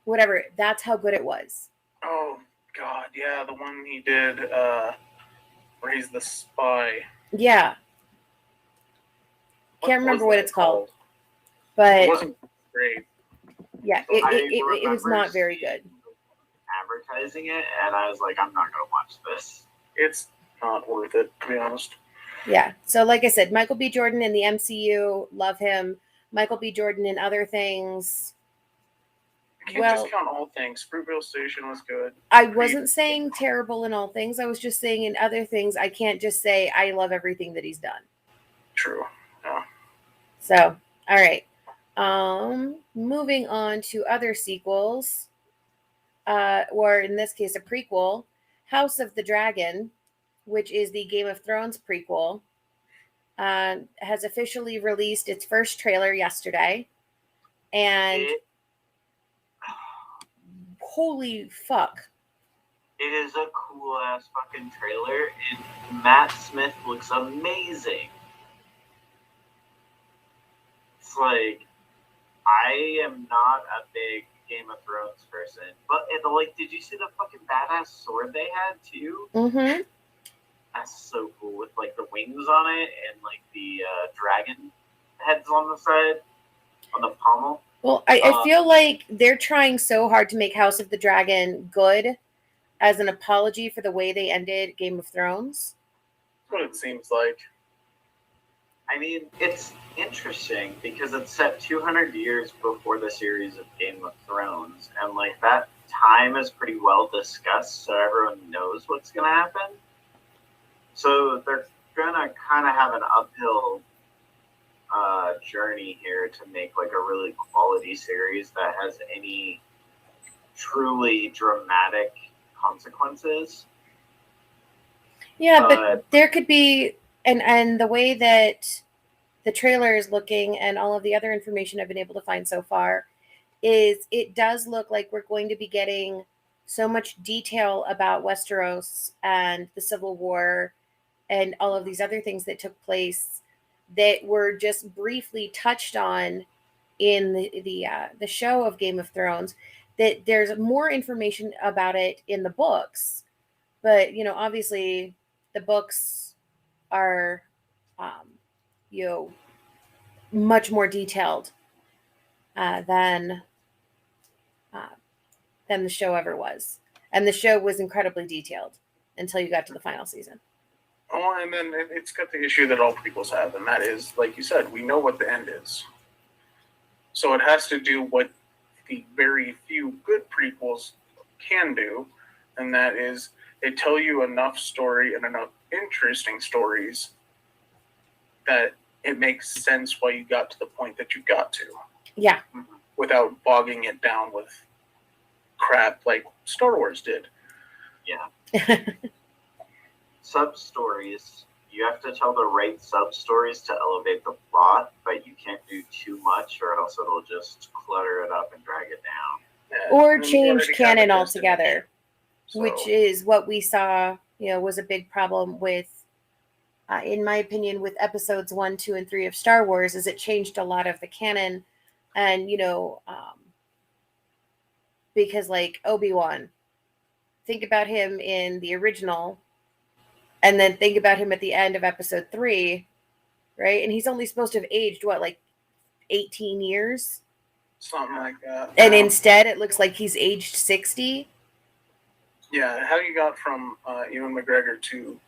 Whatever, that's how good it was. Oh, God, yeah, the one he did where he's the spy. Yeah. Can't remember what it's called. But it wasn't great. Yeah, it was not very good. Advertising it, and I was like, I'm not going to watch this. It's not worth it, to be honest. Yeah, so like I said, Michael B. Jordan in the MCU, love him. Michael B. Jordan in other things. I can't discount all things. Fruitvale Station was good. I wasn't saying terrible in all things. I was just saying in other things, I can't just say I love everything that he's done. True. Yeah. So, all right. Moving on to other sequels, or in this case, a prequel, House of the Dragon, which is the Game of Thrones prequel, has officially released its first trailer yesterday. And holy fuck. It is a cool ass fucking trailer, and Matt Smith looks amazing. It's like, I am not a big Game of Thrones person, but like, did you see the fucking badass sword they had too? Mm-hmm. That's so cool, with like the wings on it and like the dragon heads on the side, on the pommel. Well, I feel like they're trying so hard to make House of the Dragon good as an apology for the way they ended Game of Thrones. That's what it seems like. I mean, it's interesting because it's set 200 years before the series of Game of Thrones, and like that time is pretty well discussed, so everyone knows what's going to happen. So they're going to kind of have an uphill journey here to make like a really quality series that has any truly dramatic consequences. Yeah, but there could be, and the way that the trailer is looking and all of the other information I've been able to find so far is it does look like we're going to be getting so much detail about Westeros and the Civil War and all of these other things that took place that were just briefly touched on in the show of Game of Thrones, that there's more information about it in the books. But, you know, obviously the books are, you know, much more detailed than the show ever was. And the show was incredibly detailed until you got to the final season. Oh, and then it's got the issue that all prequels have, and that is, like you said, we know what the end is. So it has to do what the very few good prequels can do, and that is they tell you enough story and enough interesting stories that it makes sense why you got to the point that you got to. Yeah. Without bogging it down with crap like Star Wars did. Yeah. Sub-stories. You have to tell the right sub-stories to elevate the plot, but you can't do too much or else it'll just clutter it up and drag it down. Yeah. Or change canon altogether, So, which is what we saw, you know, was a big problem with, in my opinion, with episodes 1, 2, and 3 of Star Wars, is it changed a lot of the canon. And, you know, because like Obi-Wan, think about him in the original, and then think about him at the end of episode 3, right? And he's only supposed to have aged, what, like 18 years? something like that. And instead, it looks like he's aged 60. Yeah, how you got from Ewan McGregor to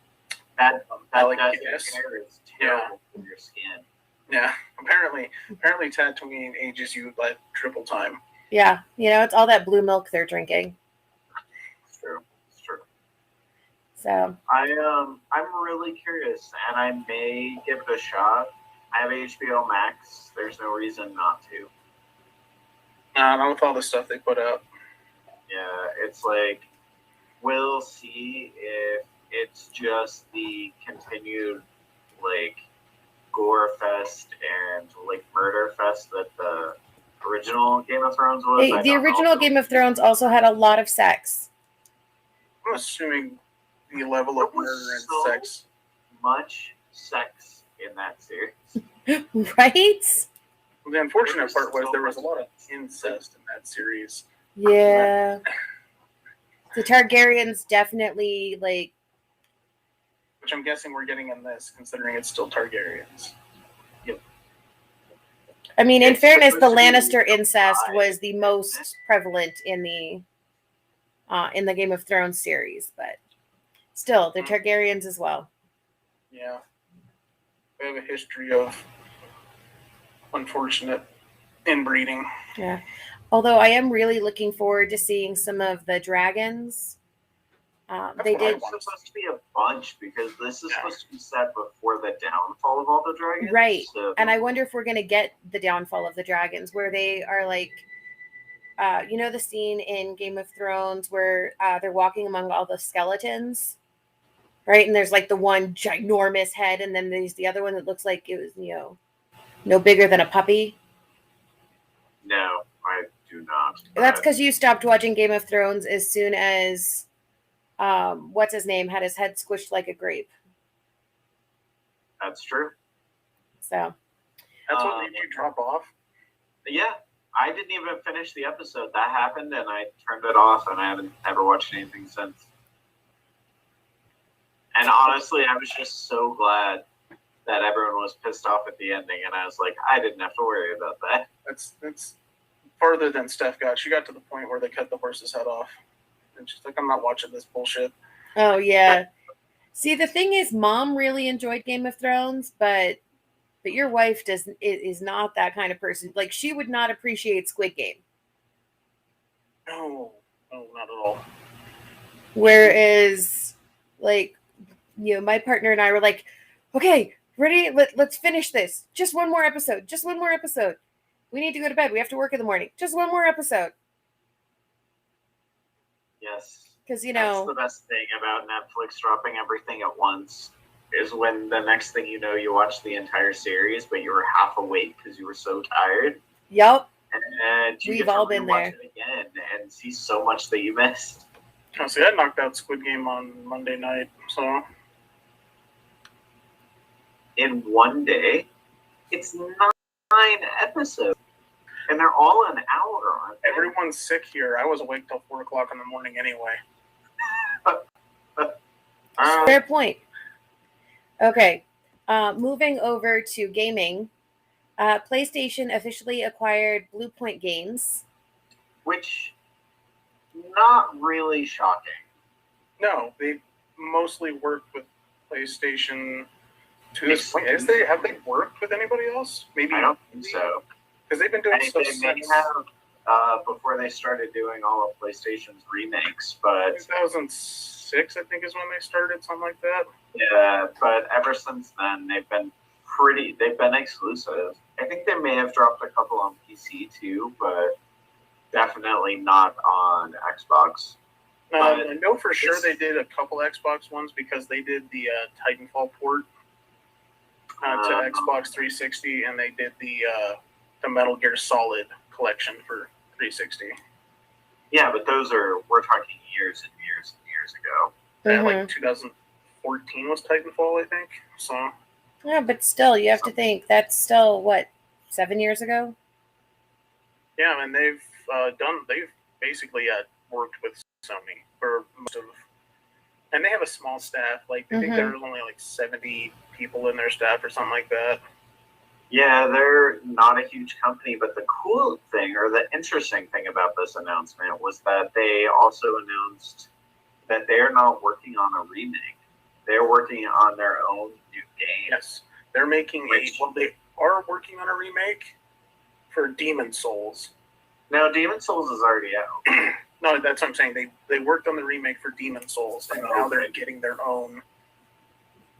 That Alec hair Guinness? is terrible for your skin. Yeah, apparently Tatooine ages you like triple time. Yeah, you know, it's all that blue milk they're drinking. It's true. It's true. So I'm really curious, and I may give it a shot. I have HBO Max. There's no reason not to. Not with all the stuff they put out. Yeah, it's like we'll see if it's just the continued like gore fest and like murder fest that the original Game of Thrones was. hey, the original Game of Thrones also had a lot of sex. I'm assuming the level of There was murder and so sex. much sex in that series. Right? The unfortunate part was there was a lot of incest in that series. Yeah. The Targaryens definitely, like, Which I'm guessing we're getting in this, considering it's still Targaryens. I mean, in It's fairness, the supposed to be Lannister incest implied. was the most prevalent in the Game of Thrones series, but still, the Targaryens as well. Yeah. We have a history of unfortunate inbreeding. Yeah. Although I am really looking forward to seeing some of the dragons. They what I did. It's supposed to be a bunch because this is supposed to be set before the downfall of all the dragons. Right. So, And I wonder if we're going to get the downfall of the dragons, where they are like, you know, the scene in Game of Thrones where they're walking among all the skeletons, right? And there's like the one ginormous head, and then there's the other one that looks like it was, you know, no bigger than a puppy. no, I do not. That's because you stopped watching Game of Thrones as soon as, what's his name, had his head squished like a grape. That's true. So, That's what made you drop off? Yeah, I didn't even finish the episode. That happened, and I turned it off, and I haven't ever watched anything since. And honestly, I was just so glad that everyone was pissed off at the ending, and I was like, I didn't have to worry about that. That's farther than Steph got. She got to the point where they cut the horse's head off. And she's like, I'm not watching this bullshit. Oh yeah. See, the thing is, Mom really enjoyed Game of Thrones, but your wife is not that kind of person. Like, she would not appreciate Squid Game. No, not at all. Whereas, like, my partner and I were like, okay, ready? Let's finish this. Just one more episode. Just one more episode. We need to go to bed. We have to work in the morning. Just one more episode. Yes. Because, that's the best thing about Netflix dropping everything at once, is when the next thing you know, you watch the entire series, but you were half awake because you were so tired. Yep. And you We've get to all been there. It again and see so much that you missed. Oh, see, I knocked out Squid Game on Monday night, so. In one day, it's 9 episodes. And they're all an hour, aren't they? Everyone's sick here. I was awake till 4 o'clock in the morning anyway. Fair point. Okay. Moving over to gaming. PlayStation officially acquired Bluepoint Games. Which, not really shocking. No, they mostly worked with PlayStation to this point. Have they worked with anybody else? Maybe. I don't think so. Because they've been doing stuff since before they started doing all of PlayStation's remakes, but 2006, I think, is when they started, something like that. Yeah, but ever since then, they've been exclusive. I think they may have dropped a couple on PC too, but definitely not on Xbox. I know for sure they did a couple Xbox ones because they did the Titanfall port to Xbox 360, and they did the Metal Gear Solid collection for 360. Yeah, but we're talking years and years and years ago. Mm-hmm. Like 2014 was Titanfall, I think. So. Yeah, but still, you have to think that's still what, 7 years ago? Yeah, and they've basically worked with Sony for most of, and they have a small staff. Like I think there's only like 70 people in their staff or something like that. Yeah, they're not a huge company, but the cool thing or the interesting thing about this announcement was that they also announced that they're not working on a remake. They're working on their own new game. Yes, they're making they are working on a remake for Demon Souls. No, Demon Souls is already out. No, that's what I'm saying. They worked on the remake for Demon Souls, and now they're getting their own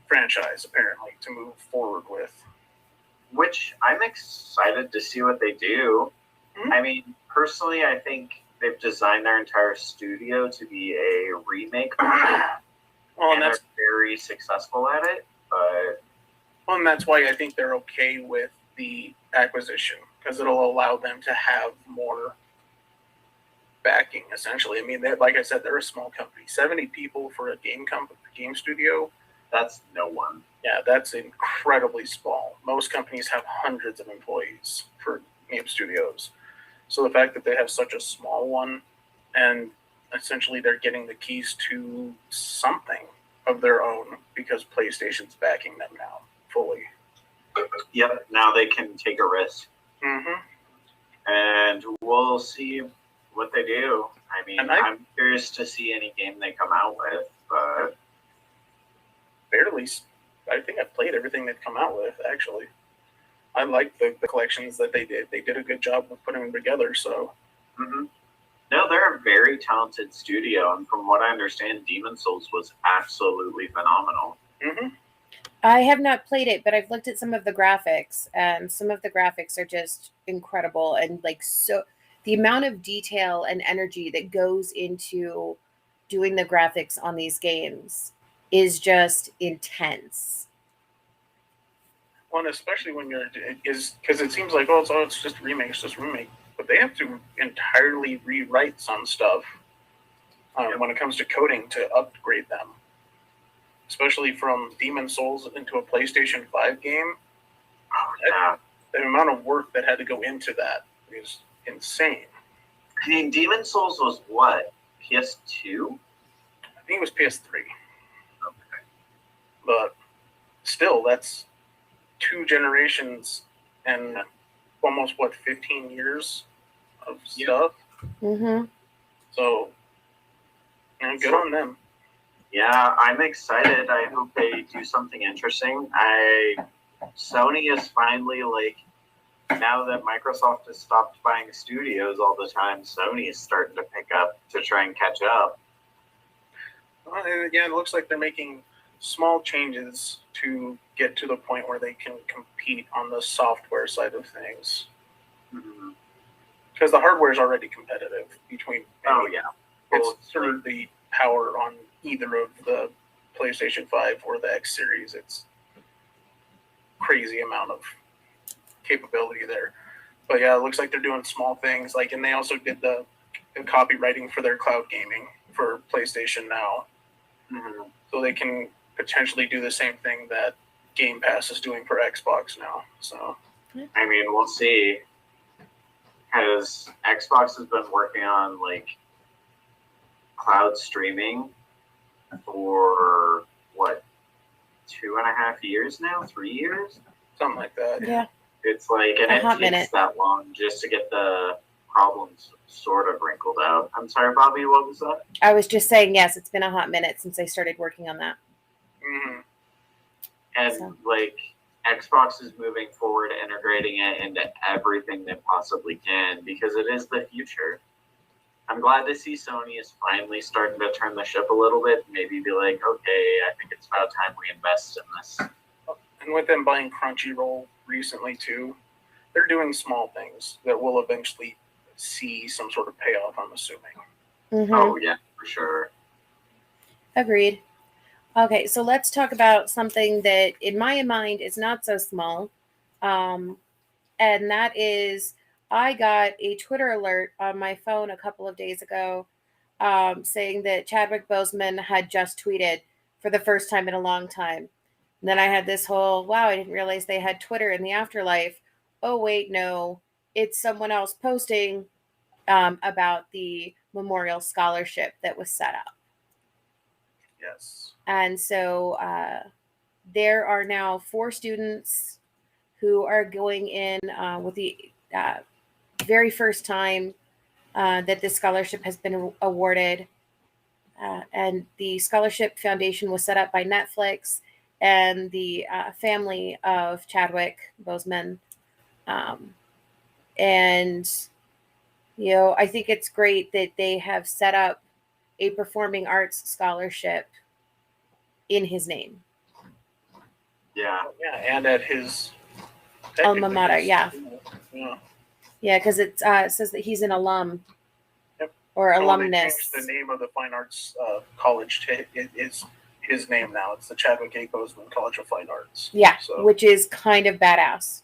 franchise, apparently, to move forward with. Which I'm excited to see what they do. Mm-hmm. I mean, personally, I think they've designed their entire studio to be a remake. Well, and they're very successful at it. But and that's why I think they're okay with the acquisition, because it'll allow them to have more backing, essentially. I mean, like I said, they're a small company. 70 people for a game studio. That's no one. Yeah, that's incredibly small. Most companies have hundreds of employees for game studios. So the fact that they have such a small one, and essentially they're getting the keys to something of their own because PlayStation's backing them now fully. Yep, now they can take a risk. Mm-hmm. And we'll see what they do. I mean, I'm curious to see any game they come out with, but barely. I think I've played everything they've come out with, actually. I like the collections that they did. They did a good job of putting them together, so. Mm-hmm. No, they're a very talented studio, and from what I understand, Demon Souls was absolutely phenomenal. Mm-hmm. I have not played it, but I've looked at some of the graphics, and some of the graphics are just incredible, and so the amount of detail and energy that goes into doing the graphics on these games is just intense. Well, and especially when because it seems like, it's just remake, but they have to entirely rewrite some stuff when it comes to coding to upgrade them. Especially from Demon Souls into a PlayStation 5 game. Oh, yeah. The amount of work that had to go into that is insane. I mean, Demon Souls was what? PS2? I think it was PS3. Okay. But still, that's 2 generations and almost, 15 years of stuff? Mm-hmm. So, And good on them. Yeah, I'm excited. I hope they do something interesting. Sony is finally like, now that Microsoft has stopped buying studios all the time, Sony is starting to pick up to try and catch up. Yeah, it looks like they're making small changes to get to the point where they can compete on the software side of things. Because the hardware is already competitive between. Oh yeah, it's sort of the power on either of the PlayStation 5 or the X series. It's crazy amount of capability there. But yeah, it looks like they're doing small things. Like, and they also did the copywriting for their cloud gaming for PlayStation Now. So they can potentially do the same thing that Game Pass is doing for Xbox now. So, I mean, we'll see. Because Xbox has been working on like cloud streaming for what, 2.5 years now, 3 years, something like that. Yeah. It's like, and it takes minute. that long just to get the problems sort of wrinkled out. I'm sorry, Bobby, what was that? I was just saying, yes, it's been a hot minute since I started working on that. And like, Xbox is moving forward, integrating it into everything they possibly can because it is the future. I'm glad to see Sony is finally starting to turn the ship a little bit. Maybe be like, okay, I think it's about time we invest in this. And with them buying Crunchyroll recently too, they're doing small things that will eventually see some sort of payoff, I'm assuming. Oh yeah, for sure. Agreed. Okay, so let's talk about something that, in my mind, is not so small. And that is, I got a Twitter alert on my phone a couple of days ago saying that Chadwick Boseman had just tweeted for the first time in a long time. And then I had this whole, wow, I didn't realize they had Twitter in the afterlife. Oh, wait, no, it's someone else posting about the memorial scholarship that was set up. Yes. And so there are now 4 students who are going in with the very first time that this scholarship has been awarded. And the scholarship foundation was set up by Netflix and the family of Chadwick Boseman. And, you know, I think it's great that they have set up a performing arts scholarship in his name. Yeah, and at his alma mater. Yeah, because it says that he's an alum. Yep. Or so alumnus. The name of the fine arts college is his name now. It's the Chadwick A. Boseman College of Fine Arts. Yeah, which is kind of badass.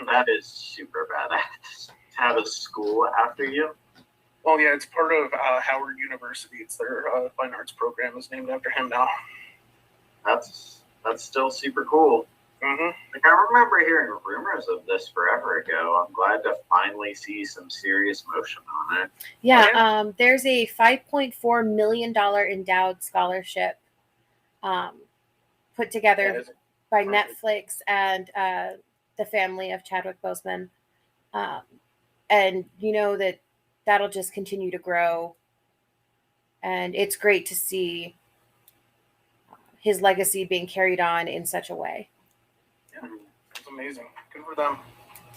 That is super badass. To have a school after you. Well, yeah, it's part of Howard University. It's their fine arts program is named after him now. That's still super cool. Like, I remember hearing rumors of this forever ago. I'm glad to finally see some serious motion on it. Yeah, there's a $5.4 million endowed scholarship put together by Netflix and the family of Chadwick Boseman. And you know that'll just continue to grow. And it's great to see his legacy being carried on in such a way. Yeah, it's amazing. Good for them.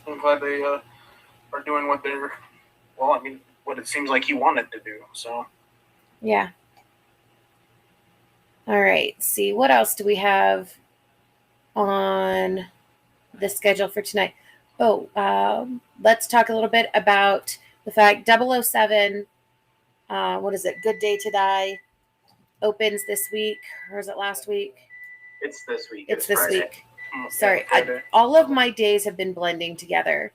I'm glad they are doing what they're, well, I mean, what it seems like he wanted to do. So, yeah. All right. See, what else do we have on the schedule for tonight? Oh, let's talk a little bit about the fact 007, what is it? Good Day to Die opens this week, or is it last week? It's this week. It's this Friday. week. Sorry, all of my days have been blending together.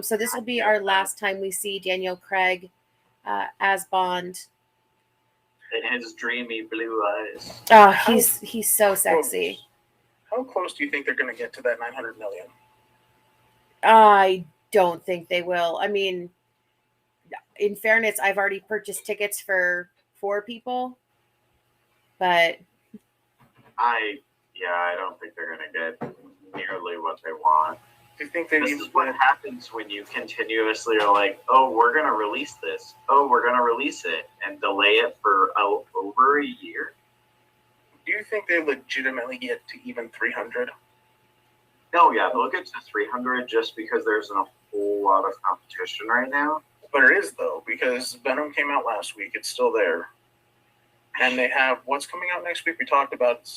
So this will be our last time we see Daniel Craig as Bond. And his dreamy blue eyes. Oh, he's so sexy. How close do you think they're going to get to that 900 million? I don't think they will. I mean, in fairness, I've already purchased tickets for 4 people, but I don't think they're gonna get nearly what they want. Do you think they This even is what happens when you continuously are like, oh, we're going to release this. Oh, we're going to release it and delay it for over a year? Do you think they legitimately get to even 300? No, yeah, they'll get to 300 just because there's a whole lot of competition right now. But it is, though, because Venom came out last week. It's still there. And they have, what's coming out next week? We talked about,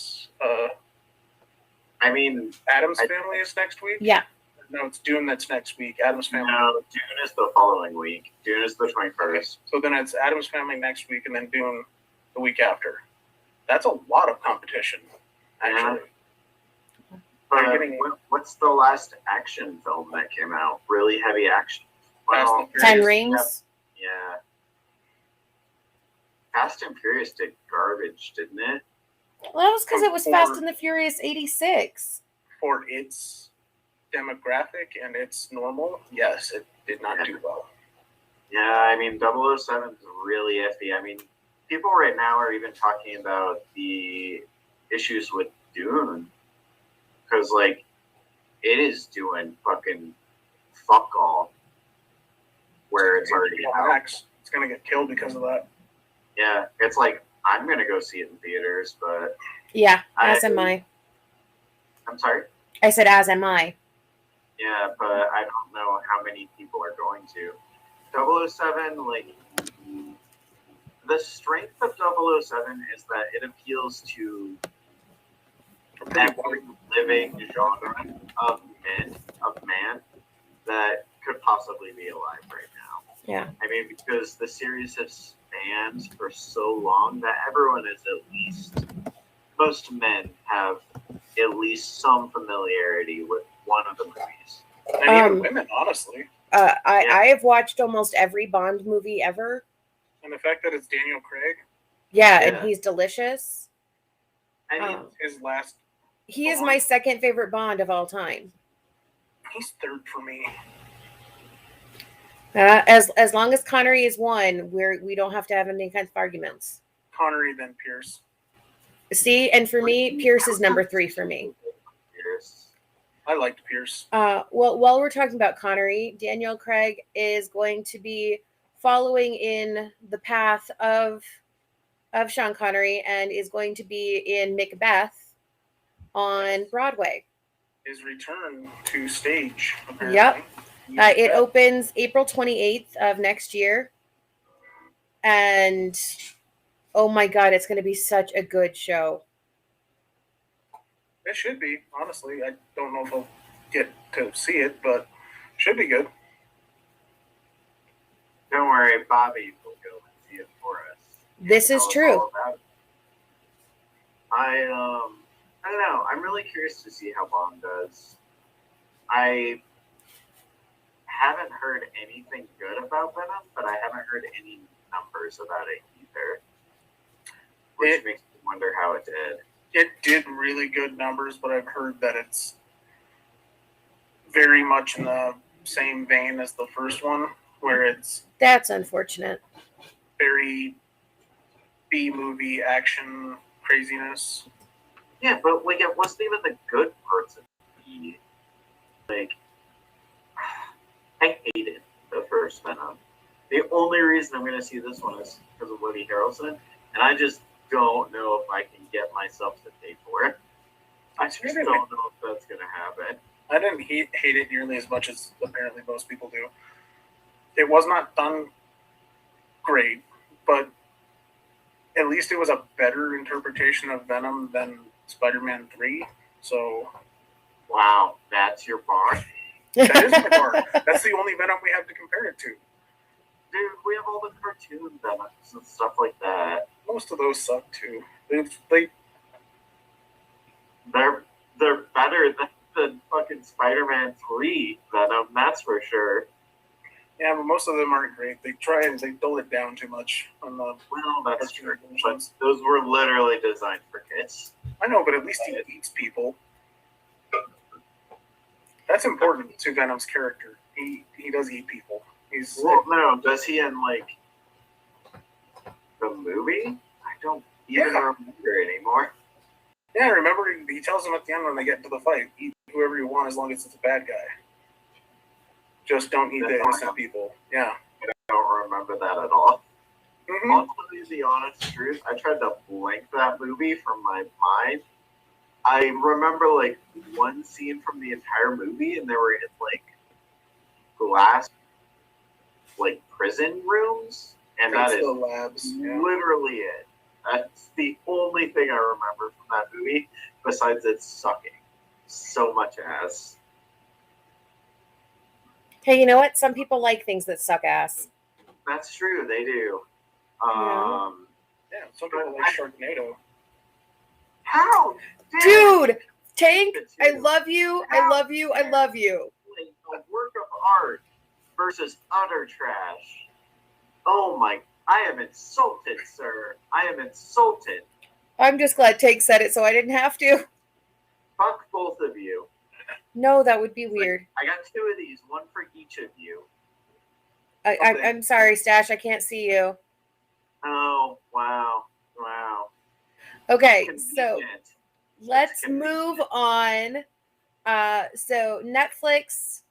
I mean, Adam's Family is next week? Yeah. No, it's Dune that's next week. Adam's Family. No, Dune is the following week. Dune is the 21st. So then it's Adam's Family next week and then Dune the week after. That's a lot of competition, actually. Yeah. But what's the last action film that came out? Really heavy action? Well, 10 Rings. Yeah. Fast and Furious did garbage, didn't it? Well, that was because it was Fast and the Furious 86. For its demographic and its normal, yes, it did not do well. Yeah, I mean, 007 is really iffy. I mean, people right now are even talking about the issues with Dune. Because, like, it is doing fucking fuck all. Where it's already out. It's going to get killed because of that. Yeah, it's like, I'm going to go see it in theaters, but... Yeah, as am I. I'm sorry? I said, as am I. Yeah, but I don't know how many people are going to. 007, like, the strength of 007 is that it appeals to every living genre of man that could possibly be alive right now. Yeah. I mean, because the series has spanned for so long that everyone is most men have at least some familiarity with one of the movies. And even women, honestly. I have watched almost every Bond movie ever. And the fact that it's Daniel Craig. Yeah, and he's delicious. I mean, his last... He is my second favorite Bond of all time. He's third for me. As long as Connery is one, we don't have to have any kinds of arguments. Connery, then Pierce. See, and for me, Pierce is number 3 for me. I liked Pierce. Well, while we're talking about Connery, Daniel Craig is going to be following in the path of Sean Connery and is going to be in MacBeth on Broadway. His return to stage, apparently. Yep. It opens April 28th of next year. And oh my God, it's going to be such a good show. It should be, honestly. I don't know if I'll get to see it, but it should be good. Don't worry, Bobby will go and see it for us. This is true. I don't know. I'm really curious to see how Bond does. I haven't heard anything good about Venom, but I haven't heard any numbers about it either. Which makes me wonder how it did. It did really good numbers, but I've heard that it's very much in the same vein as the first one, where it's... That's unfortunate. Very B-movie action craziness. Yeah, but like it wasn't even the good parts of B. Like, I hated the first Venom. The only reason I'm going to see this one is because of Woody Harrelson, and I just don't know if I can get myself to pay for it. I just don't know if that's going to happen. I didn't hate it nearly as much as apparently most people do. It was not done great, but at least it was a better interpretation of Venom than Spider-Man 3. So, wow, that's your bar? That is my bar. That's the only Venom we have to compare it to. Dude, we have all the cartoon Venoms and stuff like that. Most of those suck too. They're better than the fucking Spider-Man 3 Venom, that's for sure. Yeah, but most of them aren't great. They try and they dull it down too much on the... Well, that's true. But those were literally designed for kids. I know, but at least he eats people. That's important to Venom's character. He does eat people. No, does he in, like, the movie? I don't even remember anymore. Yeah, remember he tells them at the end when they get into the fight, eat whoever you want as long as it's a bad guy. Just don't eat the innocent people. Yeah. I don't remember that at all. Mm-hmm. I'll tell you the honest truth. I tried to blank that movie from my mind. I remember like one scene from the entire movie, and they were in like glass, like prison rooms, and that is the labs. Yeah. literally it. That's the only thing I remember from that movie, besides it sucking so much ass. Hey, you know what? Some people like things that suck ass. That's true, they do. Yeah, some people like Sharknado. How? Dude, Tank, I love you. I love you. I love you. A work of art versus utter trash. Oh my, I am insulted, sir. I am insulted. I'm just glad Tank said it so I didn't have to. Fuck both of you. No, that would be weird. I got two of these, one for each of you. I'm sorry, Stash. I can't see you. Oh, wow. Okay, Convenient. so let's move on. So Netflix,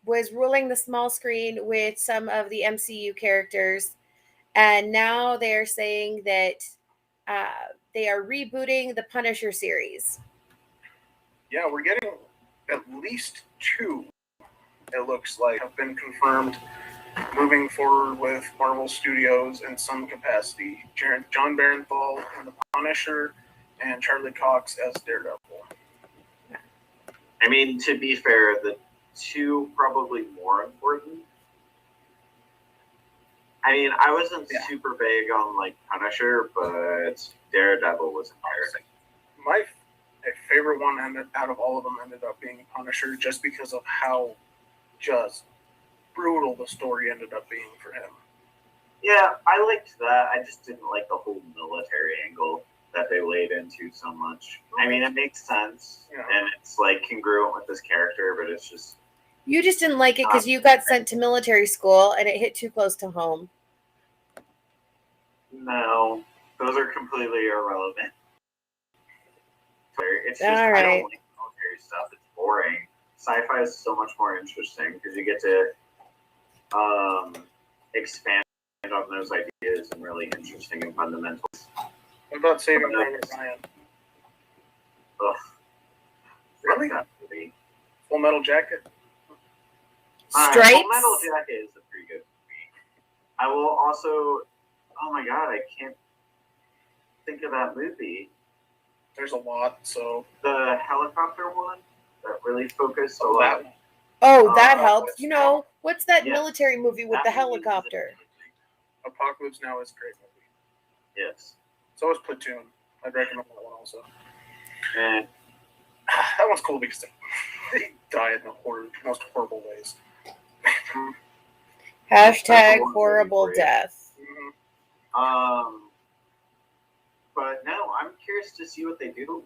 was ruling the small screen with some of the MCU characters, and now they're saying that they are rebooting the Punisher series. Yeah, we're getting at least 2. It looks like have been confirmed. Moving forward with Marvel Studios in some capacity. John Barenthal and the Punisher, and Charlie Cox as Daredevil. I mean, to be fair, the 2 probably more important. I mean, I wasn't super big on like Punisher, but Daredevil was embarrassing. My favorite one out of all of them ended up being Punisher, just because of how just brutal the story ended up being for him. Yeah, I liked that. I just didn't like the whole military angle that they laid into so much. I mean, it makes sense, and it's like congruent with this character, but it's just... You just didn't like it because you got sent to military school and it hit too close to home. No, those are completely irrelevant. It's just, all right. I don't like military stuff. It's boring. Sci-fi is so much more interesting because you get to expand on those ideas in really interesting and fundamentals. What about Saving Private Ryan? Ugh. Really? Full Metal Jacket? Stripes? Full Metal Jacket is a pretty good movie. I will also... Oh my god, I can't think of that movie. There's a lot, so... The helicopter one that really focused a lot. That helps. What's that military movie with the helicopter? Apocalypse Now is a great movie. Yes. So is Platoon. I'd recommend that one also. And that one's cool because they die in the most horrible ways. Hashtag horrible death. Mm-hmm. But no, I'm curious to see what they do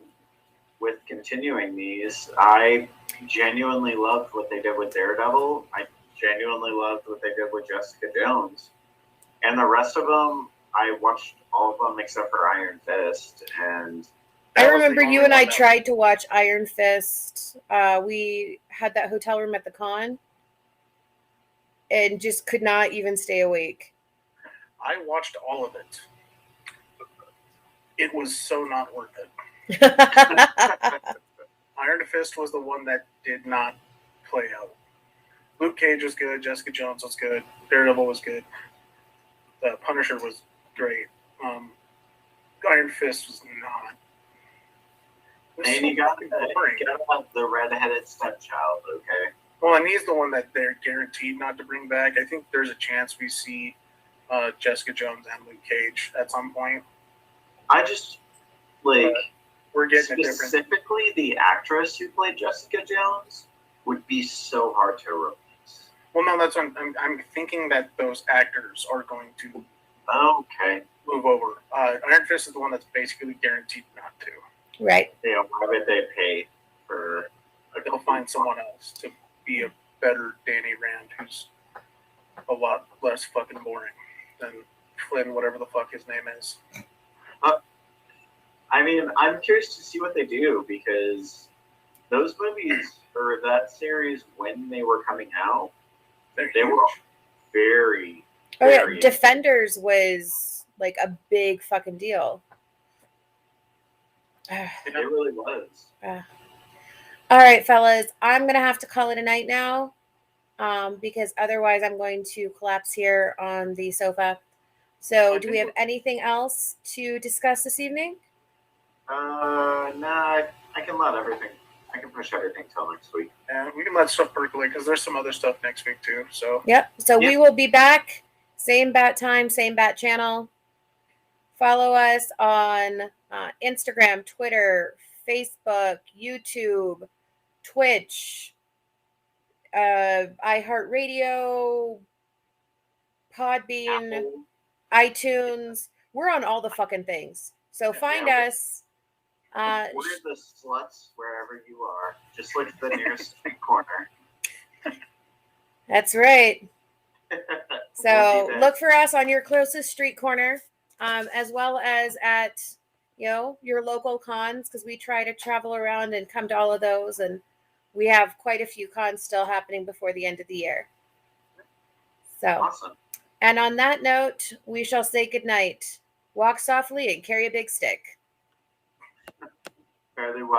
with continuing these. I genuinely loved what they did with Daredevil. I genuinely loved what they did with Jessica Jones. And the rest of them, I watched all of them except for Iron Fist. And I remember you and I tried to watch Iron Fist. We had that hotel room at the con and just could not even stay awake. I watched all of it. It was so not worth it. Iron Fist was the one that did not play out. Luke Cage was good. Jessica Jones was good. Daredevil was good. The Punisher was great. Iron Fist was not. And you got the redheaded stepchild, okay? Well, and he's the one that they're guaranteed not to bring back. I think there's a chance we see Jessica Jones and Luke Cage at some point. I just, like, we're getting specifically the actress who played Jessica Jones would be so hard to replace. Well, no, that's what I'm thinking that those actors are going to move over. Iron Fist is the one that's basically guaranteed not to. Right. Yeah, why would they pay for... They'll find someone else to be a better Danny Rand who's a lot less fucking boring than Flynn, whatever the fuck his name is. I mean, I'm curious to see what they do because those movies or that series when they were coming out, They're they were huge. very, Oh yeah, very Defenders was like a big fucking deal. it really was. All right, fellas, I'm gonna have to call it a night now, because otherwise I'm going to collapse here on the sofa. So, do we have anything else to discuss this evening? Nah, I can let everything. I can push everything till next week. And we can let stuff percolate because there's some other stuff next week too. So Yep. So we will be back, same bat time, same bat channel. Follow us on Instagram, Twitter, Facebook, YouTube, Twitch, iHeartRadio, Podbean, Apple. iTunes. We're on all the fucking things. So find us. We're the sluts wherever you are. Just look at the nearest street corner. That's right. So We'll look for us on your closest street corner, as well as at your local cons, because we try to travel around and come to all of those, and we have quite a few cons still happening before the end of the year. So, awesome. And on that note, we shall say goodnight. Walk softly and carry a big stick. Fairly well.